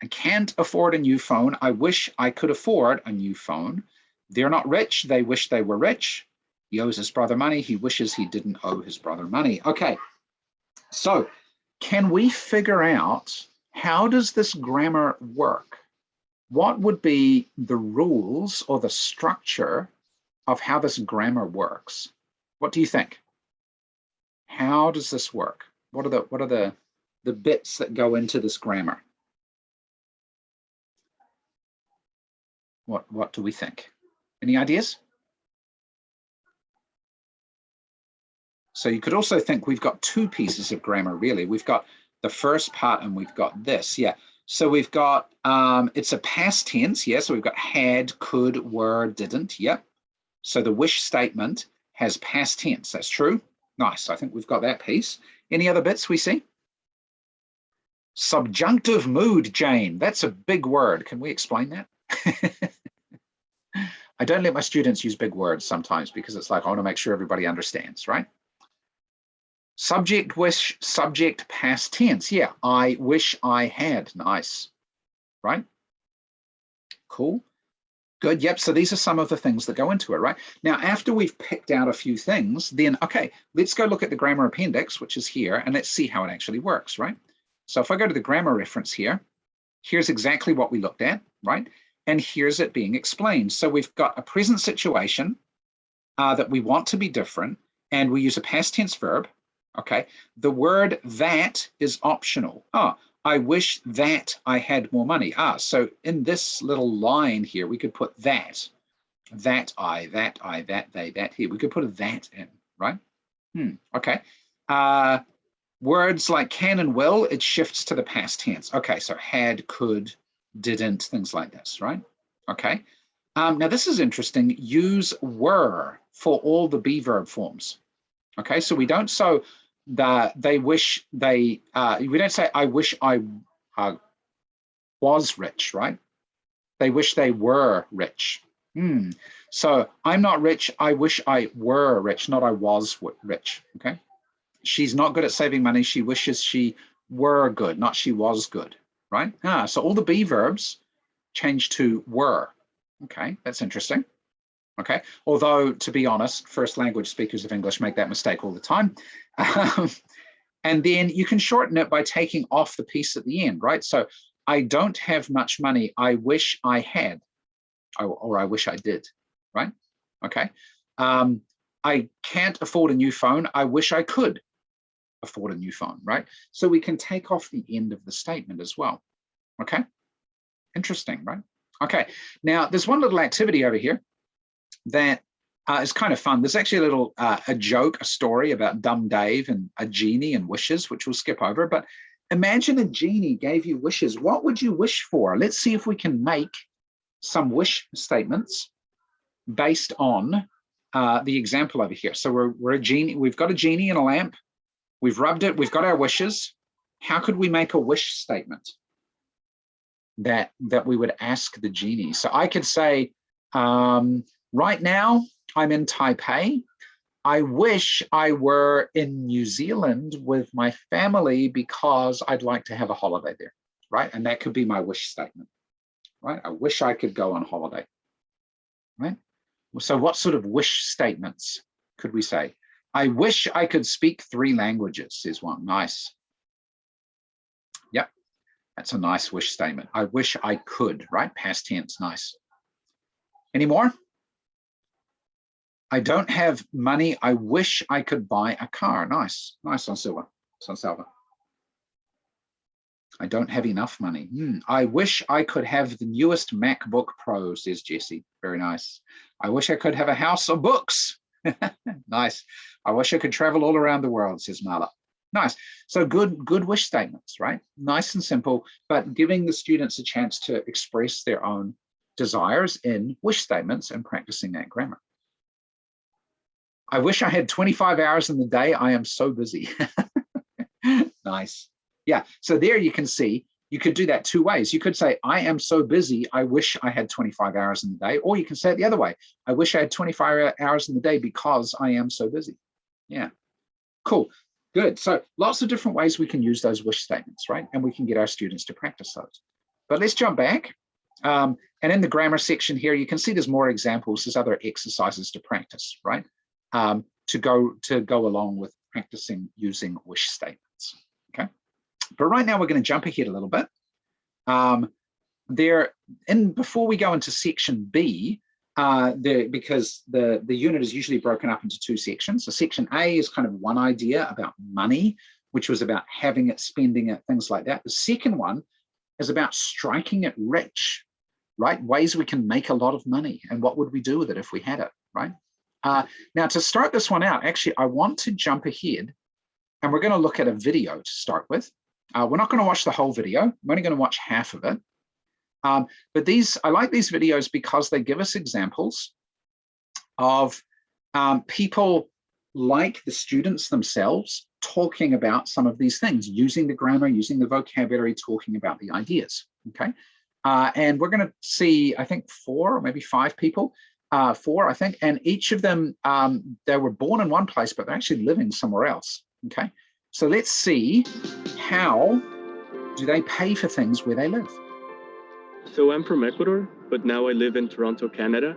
I can't afford a new phone. I wish I could afford a new phone. They're not rich. They wish they were rich. He owes his brother money. He wishes he didn't owe his brother money. Okay, so can we figure out how does this grammar work? What would be the rules or the structure of how this grammar works? What do you think? How does this work? What are the bits that go into this grammar? What do we think? Any ideas? So you could also think we've got 2 pieces of grammar, really. We've got the first part and we've got this, yeah. So we've got, it's a past tense, yeah. So we've got had, could, were, didn't, yep. So the wish statement has past tense, that's true. Nice, I think we've got that piece. Any other bits we see? Subjunctive mood, Jane, that's a big word. Can we explain that? I don't let my students use big words sometimes because it's like, I want to make sure everybody understands, right? Subject, wish, subject, past tense. Yeah, I wish I had. Nice, right? Cool, good, yep. So these are some of the things that go into it, right? Now, after we've picked out a few things, then, okay, let's go look at the Grammar Appendix, which is here, and let's see how it actually works, right? So if I go to the grammar reference here, here's exactly what we looked at, right? And here's it being explained. So we've got a present situation that we want to be different, and we use a past tense verb, okay? The word that is optional. I wish that I had more money. So in this little line here, we could put that I, that they, that he. We could put a that in, right? Okay. Words like can and will, it shifts to the past tense. Okay, so had, could, didn't, things like this, right? Okay. Now this is interesting. Use were for all the be verb forms. Okay, so we don't so they wish they we don't say I wish I was rich, right? They wish they were rich. So I'm not rich. I wish I were rich, not I was rich. Okay. She's not good at saving money. She wishes she were good, not she was good, right? So all the be verbs change to were. Okay, that's interesting. Okay, although to be honest, first language speakers of English make that mistake all the time. And then you can shorten it by taking off the piece at the end, right? So I don't have much money. I wish I had, or I wish I did, right? Okay. I can't afford a new phone. I wish I could afford a new phone, right? So we can take off the end of the statement as well. Okay. Interesting, right? Okay. Now there's one little activity over here that is kind of fun. There's actually a little a joke, a story about Dumb Dave and a genie and wishes, which we'll skip over. But imagine a genie gave you wishes. What would you wish for? Let's see if we can make some wish statements based on the example over here. So we're a genie. We've got a genie in a lamp. We've rubbed it. We've got our wishes. How could we make a wish statement that we would ask the genie? So I could say, right now, I'm in Taipei. I wish I were in New Zealand with my family because I'd like to have a holiday there, right? And that could be my wish statement, right? I wish I could go on holiday, right? So what sort of wish statements could we say? I wish I could speak 3 languages is one. Nice. Yep, that's a nice wish statement. I wish I could, right? Past tense, nice. Any more? I don't have money. I wish I could buy a car. Nice. Nice, Sansalva. I don't have enough money. I wish I could have the newest MacBook Pro, says Jesse. Very nice. I wish I could have a house of books. Nice. I wish I could travel all around the world, says Marla. Nice. So good wish statements, right? Nice and simple, but giving the students a chance to express their own desires in wish statements and practicing that grammar. I wish I had 25 hours in the day. I am so busy. Nice. Yeah. So there you can see, you could do that 2 ways. You could say, I am so busy. I wish I had 25 hours in the day. Or you can say it the other way. I wish I had 25 hours in the day because I am so busy. Yeah. Cool. Good. So lots of different ways we can use those wish statements, right? And we can get our students to practice those. But let's jump back. And in the grammar section here, you can see there's more examples. There's other exercises to practice, right? To go along with practicing using wish statements. Okay, but right now we're going to jump ahead a little bit. Before we go into section B, because the unit is usually broken up into 2 sections. So section A is kind of one idea about money, which was about having it, spending it, things like that. The second one is about striking it rich, right? Ways we can make a lot of money and what would we do with it if we had it, right? Now, to start this one out, actually, I want to jump ahead and we're going to look at a video to start with. We're not going to watch the whole video. I'm only going to watch half of it. But I like these videos because they give us examples of people like the students themselves talking about some of these things, using the grammar, using the vocabulary, talking about the ideas, okay? And we're going to see, I think, 4 or maybe 5 people. 4, I think, and each of them, they were born in one place, but they're actually living somewhere else, okay? So let's see, how do they pay for things where they live? So I'm from Ecuador, but now I live in Toronto, Canada.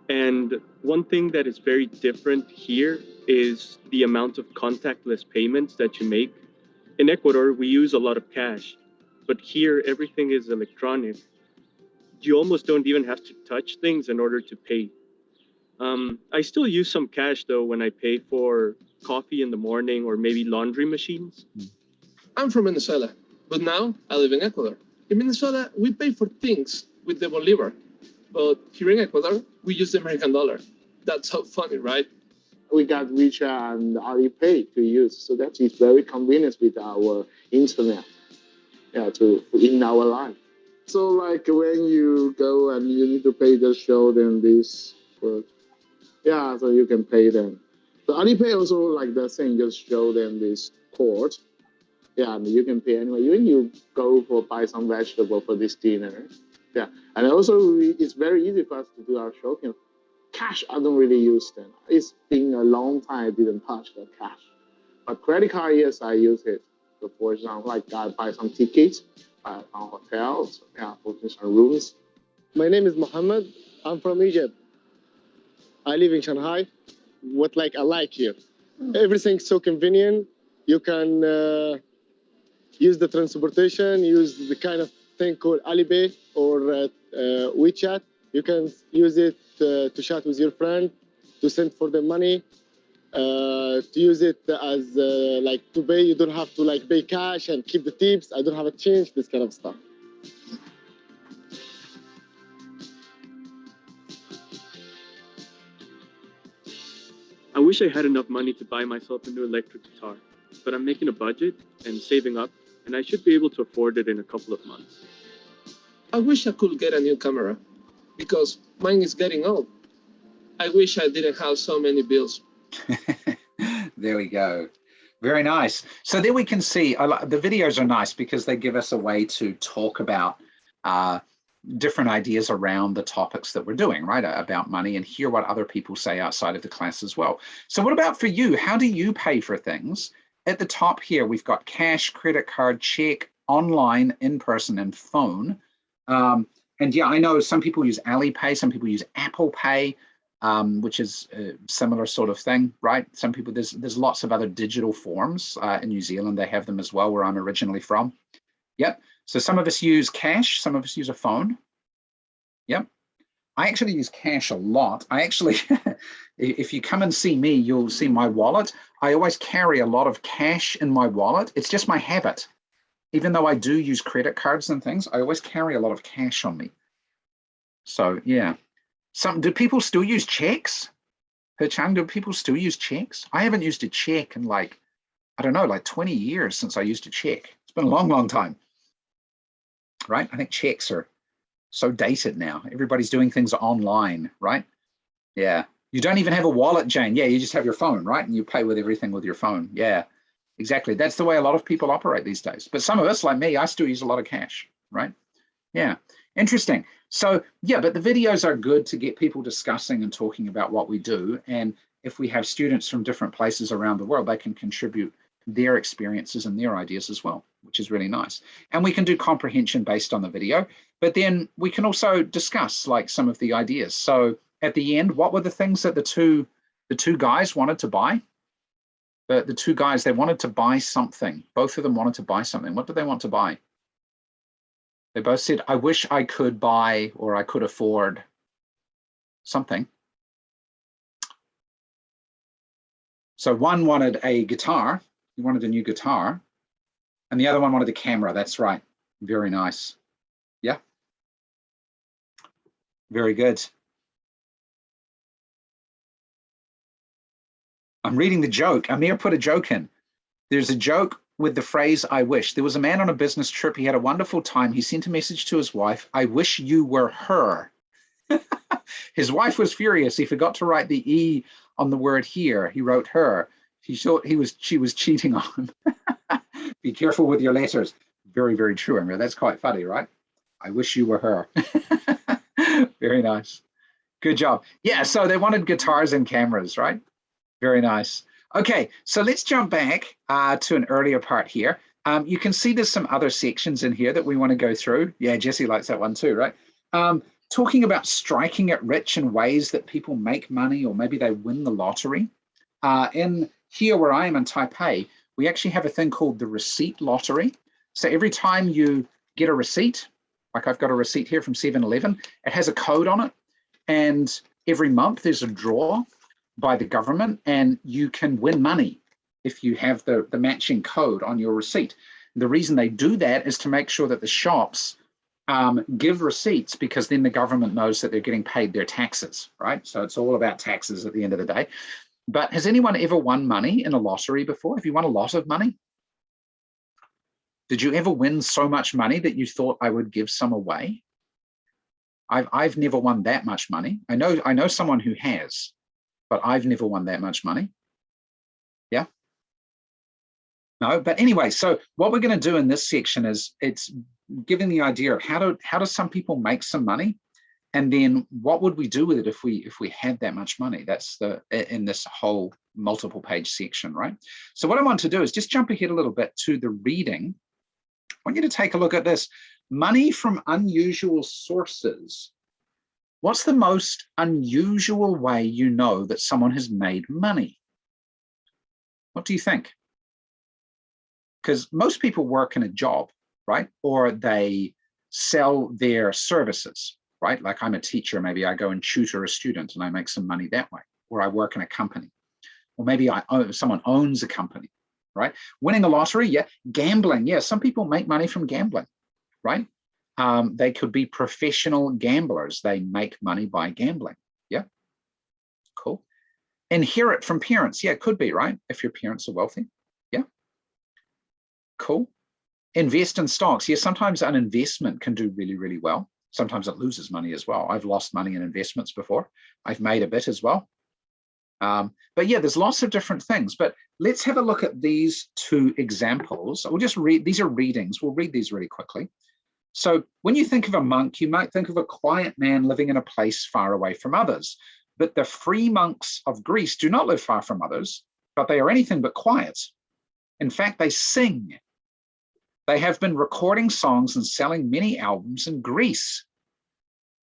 And one thing that is very different here is the amount of contactless payments that you make. In Ecuador, we use a lot of cash, but here everything is electronic. You almost don't even have to touch things in order to pay. I still use some cash though when I pay for coffee in the morning or maybe laundry machines. I'm from Venezuela, but now I live in Ecuador. In Venezuela, we pay for things with the Bolivar, but here in Ecuador, we use the American dollar. That's so funny, right? We got WeChat and Alipay to use, so that is very convenient with our internet, in our life. So like when you go and you need to pay, just show them this. But yeah, so you can pay them. So Alipay also like the same, just show them this code. Yeah, and you can pay anyway. Even you go for buy some vegetable for this dinner. Yeah, and also it's very easy for us to do our shopping. Cash, I don't really use them. It's been a long time I didn't touch the cash. But credit card, yes, I use it. So for example, like I buy some tickets, buy some hotels, yeah, booking some rooms. My name is Mohammed. I'm from Egypt. I live in Shanghai. What like I like here. Everything's so convenient. You can use the transportation, use the kind of thing called Alipay or WeChat. You can use it to chat with your friend, to send for the money, to use it as like to pay. You don't have to like pay cash and keep the tips. I don't have a change, this kind of stuff. I wish I had enough money to buy myself a new electric guitar, but I'm making a budget and saving up, and I should be able to afford it in a couple of months. I wish I could get a new camera because mine is getting old. I wish I didn't have so many bills. There we go. Very nice. So there we can see the videos are nice because they give us a way to talk about different ideas around the topics that we're doing, right, about money, and hear what other people say outside of the class as well. So what about for you? How do you pay for things? At the top here, we've got cash, credit card, check, online, in person, and phone. And yeah, I know some people use Alipay, some people use Apple Pay, which is a similar sort of thing, right? Some people, there's lots of other digital forms. In New Zealand, they have them as well, where I'm originally from. Yep. So some of us use cash, some of us use a phone. Yep. I actually use cash a lot. I actually, if you come and see me, you'll see my wallet. I always carry a lot of cash in my wallet. It's just my habit. Even though I do use credit cards and things, I always carry a lot of cash on me. So yeah. Do people still use checks? He Chang, do people still use checks? I haven't used a check in like, I don't know, like 20 years since I used a check. It's been a long, long time. Right? I think checks are so dated now. Everybody's doing things online, right? Yeah. You don't even have a wallet, Jane. Yeah, you just have your phone, right? And you pay with everything with your phone. Yeah, exactly. That's the way a lot of people operate these days. But some of us, like me, I still use a lot of cash, right? Yeah, interesting. So yeah, but the videos are good to get people discussing and talking about what we do. And if we have students from different places around the world, they can contribute their experiences and their ideas as well, which is really nice. And we can do comprehension based on the video, but then we can also discuss like some of the ideas. So at the end, what were the things that the two guys wanted to buy? The two guys, they wanted to buy something. Both of them wanted to buy something. What did they want to buy? They both said, I wish I could buy, or I could afford something. So one wanted a guitar. He wanted a new guitar. And the other one wanted a camera. That's right. Very nice. Yeah. Very good. I'm reading the joke. Amir put a joke in. There's a joke with the phrase, I wish. There was a man on a business trip. He had a wonderful time. He sent a message to his wife. I wish you were her. His wife was furious. He forgot to write the E on the word here. He wrote her. He thought she was cheating on him. Be careful with your letters. Very, very true, Amir. That's quite funny, right? I wish you were her. Very nice. Good job. Yeah, so they wanted guitars and cameras, right? Very nice. Okay, so let's jump back to an earlier part here. You can see there's some other sections in here that we want to go through. Yeah, Jesse likes that one too, right? Talking about striking it rich in ways that people make money, or maybe they win the lottery. In here where I am in Taipei, we actually have a thing called the receipt lottery. So every time you get a receipt, like I've got a receipt here from 7-Eleven, it has a code on it. And every month there's a draw by the government, and you can win money if you have the matching code on your receipt. The reason they do that is to make sure that the shops give receipts, because then the government knows that they're getting paid their taxes, right? So it's all about taxes at the end of the day. But has anyone ever won money in a lottery before? Have you won a lot of money? Did you ever win so much money that you thought I would give some away? I've never won that much money. I know someone who has, but I've never won that much money. Yeah. No, but anyway, so what we're going to do in this section is it's giving the idea of how do some people make some money, and then what would we do with it if we had that much money? That's in this whole multiple page section, right? So what I want to do is just jump ahead a little bit to the reading. I want you to take a look at this. Money from unusual sources. What's the most unusual way you know that someone has made money? What do you think? Because most people work in a job, right? Or they sell their services, right? Like I'm a teacher, maybe I go and tutor a student and I make some money that way. Or I work in a company. Or maybe someone owns a company, right? Winning a lottery, yeah. Gambling, yeah. Some people make money from gambling, right? They could be professional gamblers. They make money by gambling, yeah. Cool. Inherit from parents, yeah, it could be, right? If your parents are wealthy, yeah. Cool. Invest in stocks. Yeah, sometimes an investment can do really, really well. Sometimes it loses money as well. I've lost money in investments before. I've made a bit as well. But yeah, there's lots of different things. But let's have a look at these two examples. We'll just read, these are readings. We'll read these really quickly. So when you think of a monk, you might think of a quiet man living in a place far away from others. But the free monks of Greece do not live far from others, but they are anything but quiet. In fact, they sing. They have been recording songs and selling many albums in Greece.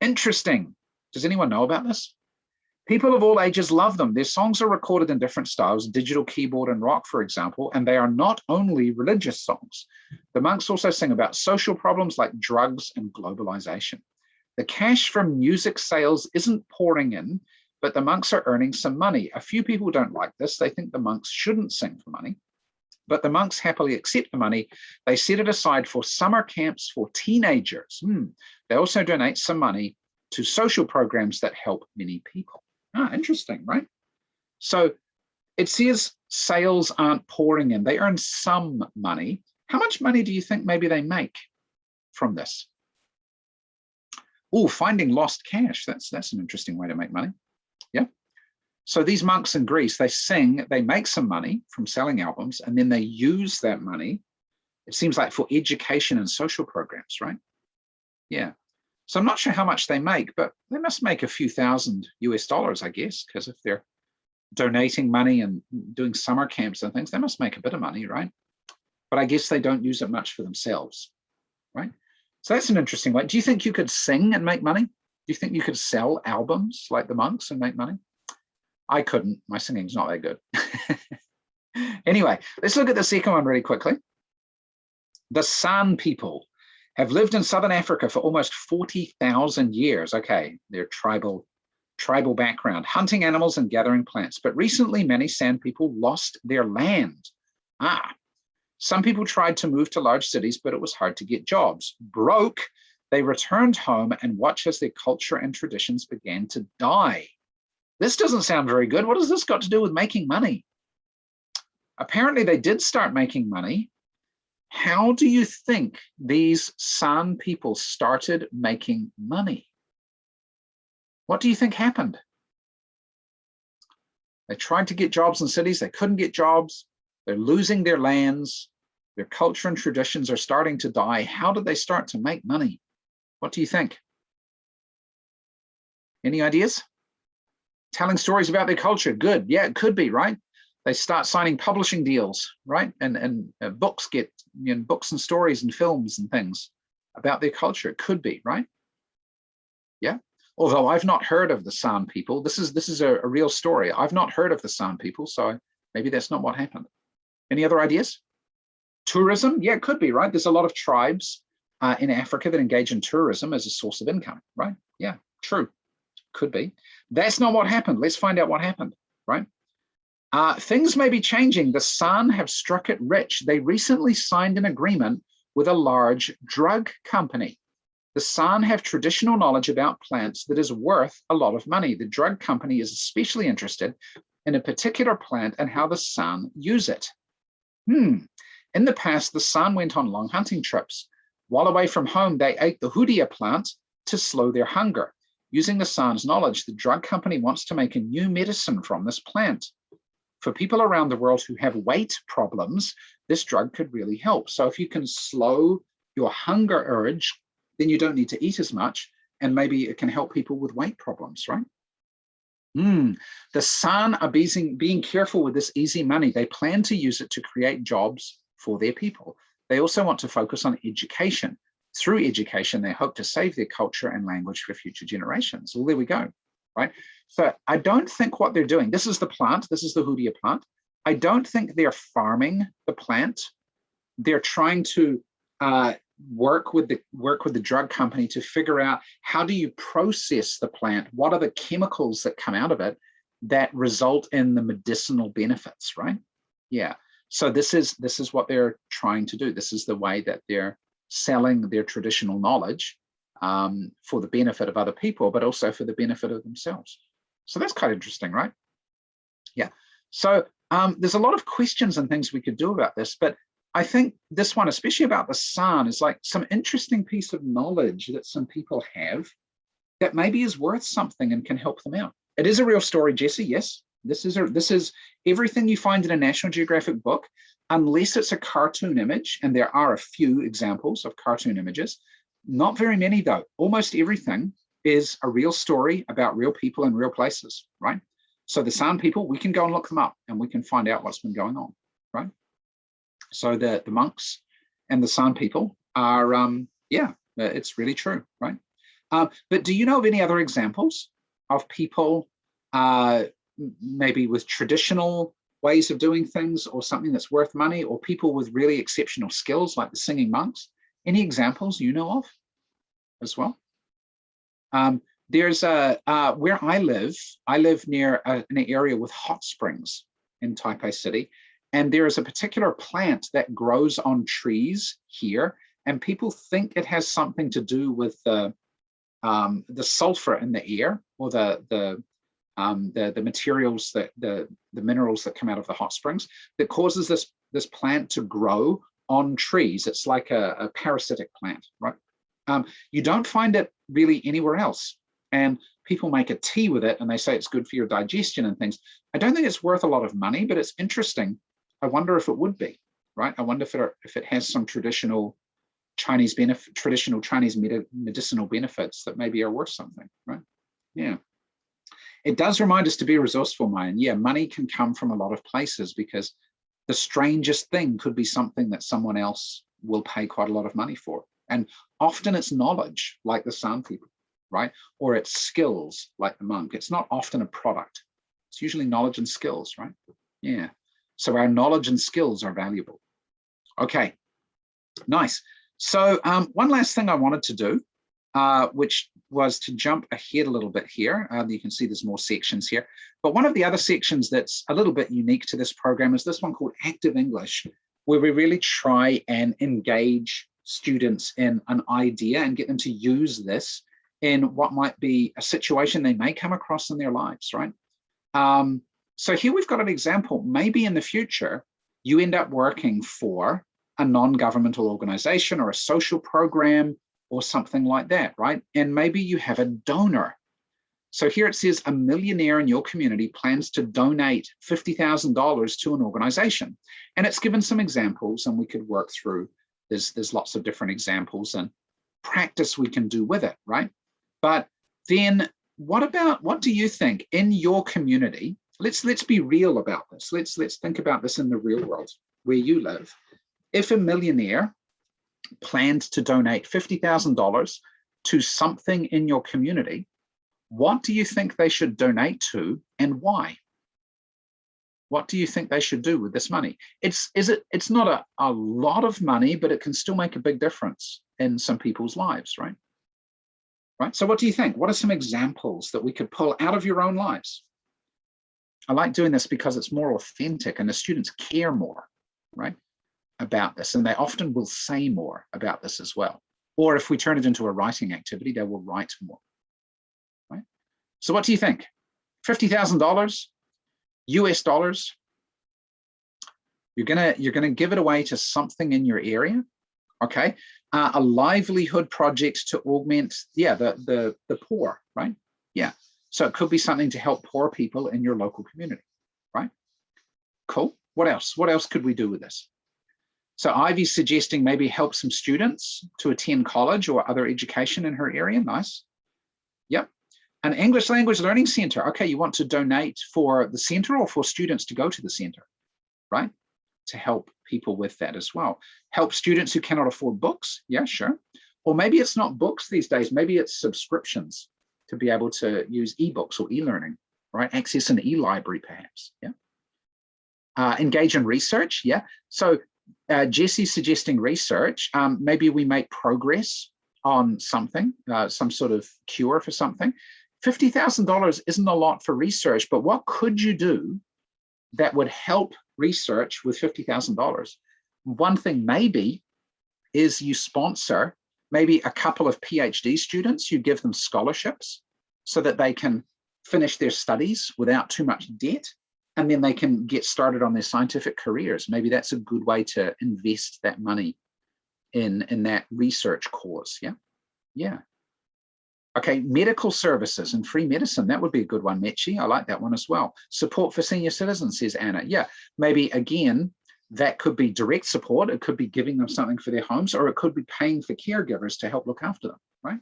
Interesting. Does anyone know about this? People of all ages love them. Their songs are recorded in different styles, digital, keyboard, and rock, for example, and they are not only religious songs. The monks also sing about social problems like drugs and globalization. The cash from music sales isn't pouring in, but the monks are earning some money. A few people don't like this. They think the monks shouldn't sing for money. But the monks happily accept the money. They set it aside for summer camps for teenagers. They also donate some money to social programs that help many people. Interesting, right? So it says sales aren't pouring in. They earn some money. How much money do you think maybe they make from this? Oh, finding lost cash. That's an interesting way to make money. Yeah. So these monks in Greece, they sing, they make some money from selling albums, and then they use that money, it seems like, for education and social programs, right? Yeah. So I'm not sure how much they make, but they must make a few thousand US dollars, I guess, because if they're donating money and doing summer camps and things, they must make a bit of money, right? But I guess they don't use it much for themselves, right? So that's an interesting way. Do you think you could sing and make money? Do you think you could sell albums like the monks and make money? I couldn't. My singing's not that good. Anyway, let's look at the second one really quickly. The San people have lived in southern Africa for almost 40,000 years. Okay, they're tribal background, hunting animals and gathering plants. But recently, many San people lost their land. Some people tried to move to large cities, but it was hard to get jobs. Broke, they returned home and watched as their culture and traditions began to die. This doesn't sound very good. What has this got to do with making money? Apparently, they did start making money. How do you think these San people started making money? What do you think happened? They tried to get jobs in cities. They couldn't get jobs. They're losing their lands. Their culture and traditions are starting to die. How did they start to make money? What do you think? Any ideas? Telling stories about their culture. Good. Yeah, it could be, right? They start signing publishing deals, right? And books get, books and stories and films and things about their culture. It could be, right? Yeah. Although I've not heard of the San people. This is a real story. I've not heard of the San people, so maybe that's not what happened. Any other ideas? Tourism? Yeah, it could be, right? There's a lot of tribes in Africa that engage in tourism as a source of income, right? Yeah, true. Could be. That's not what happened. Let's find out what happened, right? Things may be changing. The San have struck it rich. They recently signed an agreement with a large drug company. The San have traditional knowledge about plants that is worth a lot of money. The drug company is especially interested in a particular plant and how the San use it. In the past, the San went on long hunting trips. While away from home, they ate the hudia plant to slow their hunger. Using the San's knowledge, the drug company wants to make a new medicine from this plant. For people around the world who have weight problems, this drug could really help. So if you can slow your hunger urge, then you don't need to eat as much, and maybe it can help people with weight problems, right? The San are being careful with this easy money. They plan to use it to create jobs for their people. They also want to focus on education. Through education, they hope to save their culture and language for future generations. Well, there we go, right? So I don't think what they're doing, this is the plant, this is the hudia plant. I don't think they're farming the plant. They're trying to work with the drug company to figure out, how do you process the plant? What are the chemicals that come out of it that result in the medicinal benefits, right? Yeah. So this is what they're trying to do. This is the way that they're selling their traditional knowledge for the benefit of other people, but also for the benefit of themselves. So that's quite interesting, right? Yeah. So there's a lot of questions and things we could do about this, but I think this one, especially about the San, is like some interesting piece of knowledge that some people have that maybe is worth something and can help them out. It is a real story, Jesse. Yes, this is everything you find in a National Geographic book, unless it's a cartoon image, and there are a few examples of cartoon images. Not very many though. Almost everything is a real story about real people in real places, right? So the San people, we can go and look them up and we can find out what's been going on, right? So the monks and the San people are, yeah, it's really true, right? But do you know of any other examples of people maybe with traditional ways of doing things, or something that's worth money, or people with really exceptional skills like the singing monks? Any examples you know of as well? There's where I live near an area with hot springs in Taipei City. And there is a particular plant that grows on trees here, and people think it has something to do with the sulfur in the air, or the materials that the minerals that come out of the hot springs, that causes this plant to grow on trees. It's like a parasitic plant, right? You don't find it really anywhere else. And people make a tea with it, and they say it's good for your digestion and things. I don't think it's worth a lot of money, but it's interesting. I wonder if it would be, right? I wonder if it has some traditional Chinese medicinal benefits that maybe are worth something, right? Yeah. It does remind us to be resourceful, Mayan. Yeah, money can come from a lot of places, because the strangest thing could be something that someone else will pay quite a lot of money for. And often it's knowledge, like the San people, right? Or it's skills, like the monk. It's not often a product. It's usually knowledge and skills, right? Yeah. So our knowledge and skills are valuable. Okay, nice. So one last thing I wanted to do, which was to jump ahead a little bit here. You can see there's more sections here. But one of the other sections that's a little bit unique to this program is this one called Active English, where we really try and engage students in an idea and get them to use this in what might be a situation they may come across in their lives, right? So here we've got an example. Maybe in the future, you end up working for a non-governmental organization or a social program or something like that, right? And maybe you have a donor. So here it says a millionaire in your community plans to donate $50,000 to an organization. And it's given some examples, and we could work through, there's lots of different examples and practice we can do with it, right? But then what do you think in your community? Let's be real about this. Let's think about this in the real world where you live. If a millionaire planned to donate $50,000 to something in your community, what do you think they should donate to, and why? What do you think they should do with this money? It's not a lot of money, but it can still make a big difference in some people's lives, right? Right. So what do you think? What are some examples that we could pull out of your own lives? I like doing this because it's more authentic, and the students care more, right, about this, and they often will say more about this as well. Or if we turn it into a writing activity, they will write more, right? So what do you think? $50,000 US dollars? You're gonna give it away to something in your area, okay? A livelihood project to augment, yeah, the poor, right? Yeah, so it could be something to help poor people in your local community, right? Cool. What else? What else could we do with this? So Ivy's suggesting maybe help some students to attend college or other education in her area. Nice. Yep. An English language learning center. Okay, you want to donate for the center or for students to go to the center, right? To help people with that as well. Help students who cannot afford books. Yeah, sure. Or maybe it's not books these days. Maybe it's subscriptions to be able to use ebooks or e-learning, right? Access an e-library perhaps, yeah. Engage in research, yeah. So Jesse's suggesting research. Maybe we make progress on something, some sort of cure for something. $50,000 isn't a lot for research, but what could you do that would help research with $50,000? One thing maybe is you sponsor maybe a couple of PhD students, you give them scholarships so that they can finish their studies without too much debt, and then they can get started on their scientific careers. Maybe that's a good way to invest that money in that research cause, yeah? Yeah. Okay, medical services and free medicine, that would be a good one, Mechi. I like that one as well. Support for senior citizens, says Anna. Yeah, maybe again, that could be direct support. It could be giving them something for their homes, or it could be paying for caregivers to help look after them, right?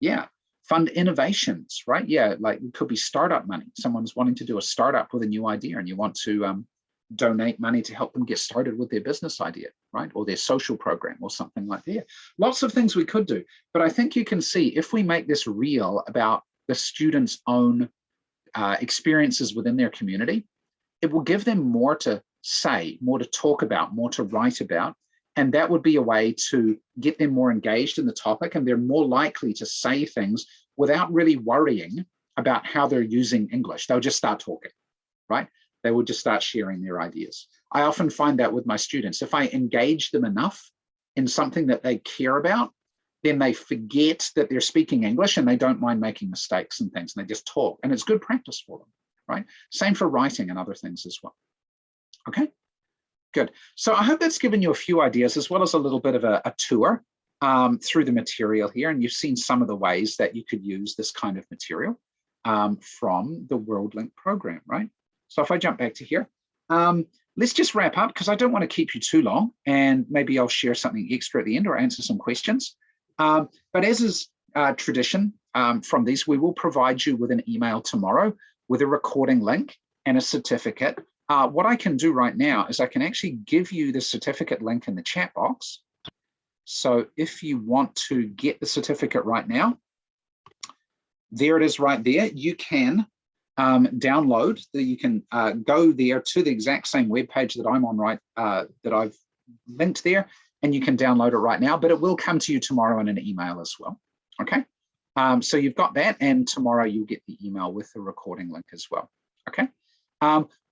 Yeah, fund innovations, right? Yeah, like it could be startup money. Someone's wanting to do a startup with a new idea and you want to donate money to help them get started with their business idea, right? Or their social program or something like that. Lots of things we could do, but I think you can see if we make this real about the students' own experiences within their community, it will give them more to say, more to talk about, more to write about. And that would be a way to get them more engaged in the topic, and they're more likely to say things without really worrying about how they're using English. They'll just start talking, right? They will just start sharing their ideas. I often find that with my students. If I engage them enough in something that they care about, then they forget that they're speaking English and they don't mind making mistakes and things, and they just talk. And it's good practice for them, right? Same for writing and other things as well. Okay, good. So I hope that's given you a few ideas as well as a little bit of a tour through the material here. And you've seen some of the ways that you could use this kind of material from the WorldLink program, right? So if I jump back to here, let's just wrap up because I don't want to keep you too long, and maybe I'll share something extra at the end or answer some questions. But as is tradition from these, we will provide you with an email tomorrow with a recording link and a certificate. What I can do right now is I can actually give you the certificate link in the chat box. So if you want to get the certificate right now, there it is right there. You can download, you can go there to the exact same web page that I'm on, right, that I've linked there, and you can download it right now, but it will come to you tomorrow in an email as well, okay? So you've got that, and tomorrow you'll get the email with the recording link as well, okay?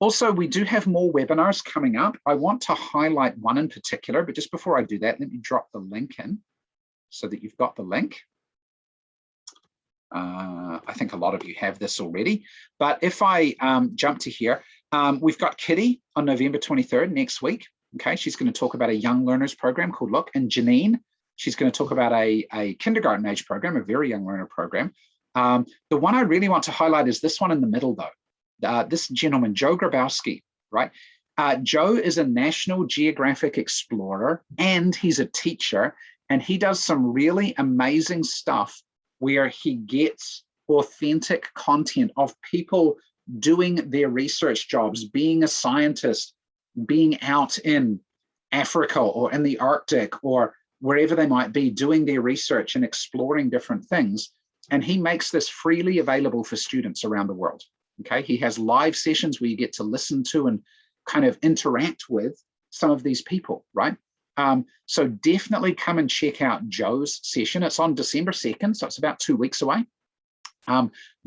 Also, we do have more webinars coming up. I want to highlight one in particular, but just before I do that, let me drop the link in so that you've got the link. I think a lot of you have this already, but if I jump to here, we've got Kitty on November 23rd next week. Okay, she's going to talk about a young learners program called Look, and Janine, she's going to talk about a kindergarten age program, a very young learner program. The one I really want to highlight is this one in the middle though. This gentleman, Joe Grabowski, right? Joe is a National Geographic explorer and he's a teacher, and he does some really amazing stuff where he gets authentic content of people doing their research jobs, being a scientist, being out in Africa or in the Arctic or wherever they might be, doing their research and exploring different things. And he makes this freely available for students around the world. Okay, he has live sessions where you get to listen to and kind of interact with some of these people, right? So definitely come and check out Joe's session. It's on December 2nd, so it's about 2 weeks away.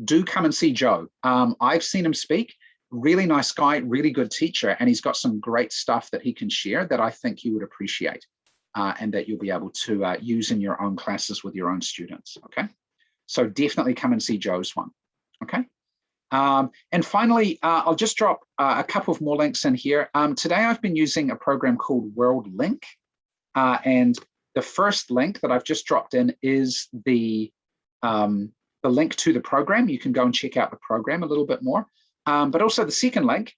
Do come and see Joe. I've seen him speak. Really nice guy, really good teacher, and he's got some great stuff that he can share that I think you would appreciate and that you'll be able to use in your own classes with your own students, okay? So definitely come and see Joe's one, okay? And finally, I'll just drop a couple of more links in here. Today, I've been using a program called World Link. And the first link that I've just dropped in is the link to the program. You can go and check out the program a little bit more. But also the second link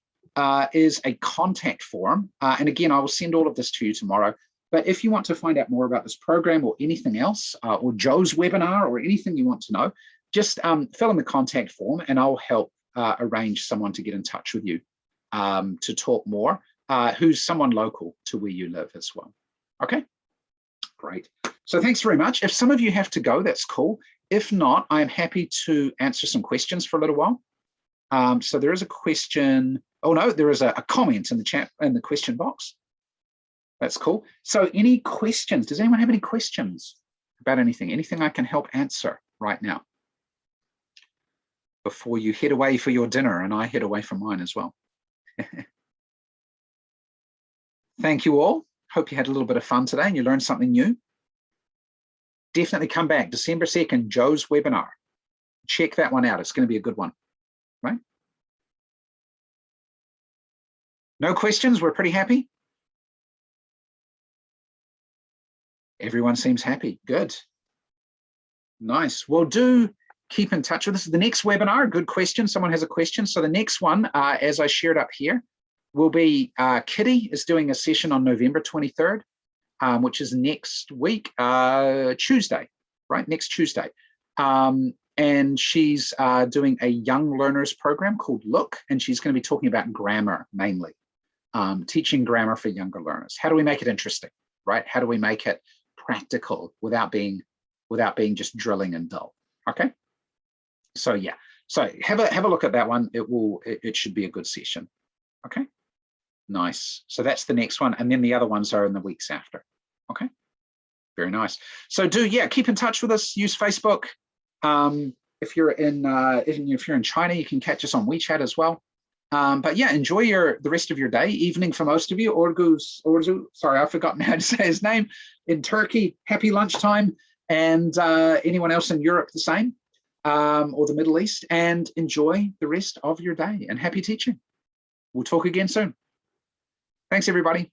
is a contact form. And again, I will send all of this to you tomorrow. But if you want to find out more about this program or anything else, or Joe's webinar or anything you want to know, just fill in the contact form and I'll help arrange someone to get in touch with you to talk more, who's someone local to where you live as well. Okay, great. So thanks very much. If some of you have to go, that's cool. If not, I'm happy to answer some questions for a little while. So there is a question. Oh no, there is a comment in the chat, in the question box. That's cool. So any questions? Does anyone have any questions about anything? Anything I can help answer right now before you head away for your dinner and I head away for mine as well? Thank you all. Hope you had a little bit of fun today and you learned something new. Definitely come back. December 2nd, Joe's webinar. Check that one out. It's going to be a good one, right? No questions? We're pretty happy? Everyone seems happy. Good. Nice. Well, do keep in touch with us. The next webinar, good question. Someone has a question. So the next one, as I shared up here, will be Kitty is doing a session on November 23rd, which is next week, Tuesday, right? Next Tuesday. And she's doing a young learners program called Look, and she's going to be talking about grammar mainly, teaching grammar for younger learners. How do we make it interesting, right? How do we make it practical without being just drilling and dull? Okay. So yeah, so have a look at that one. It should be a good session. Okay. Nice. So that's the next one, and then the other ones are in the weeks after. Okay. Very nice. So keep in touch with us. Use Facebook. If you're in China, you can catch us on WeChat as well. But yeah, enjoy the rest of your day, evening for most of you. Orzu, sorry, I've forgotten how to say his name. In Turkey, happy lunchtime, and anyone else in Europe the same, or the Middle East, and enjoy the rest of your day and happy teaching. We'll talk again soon. Thanks, everybody.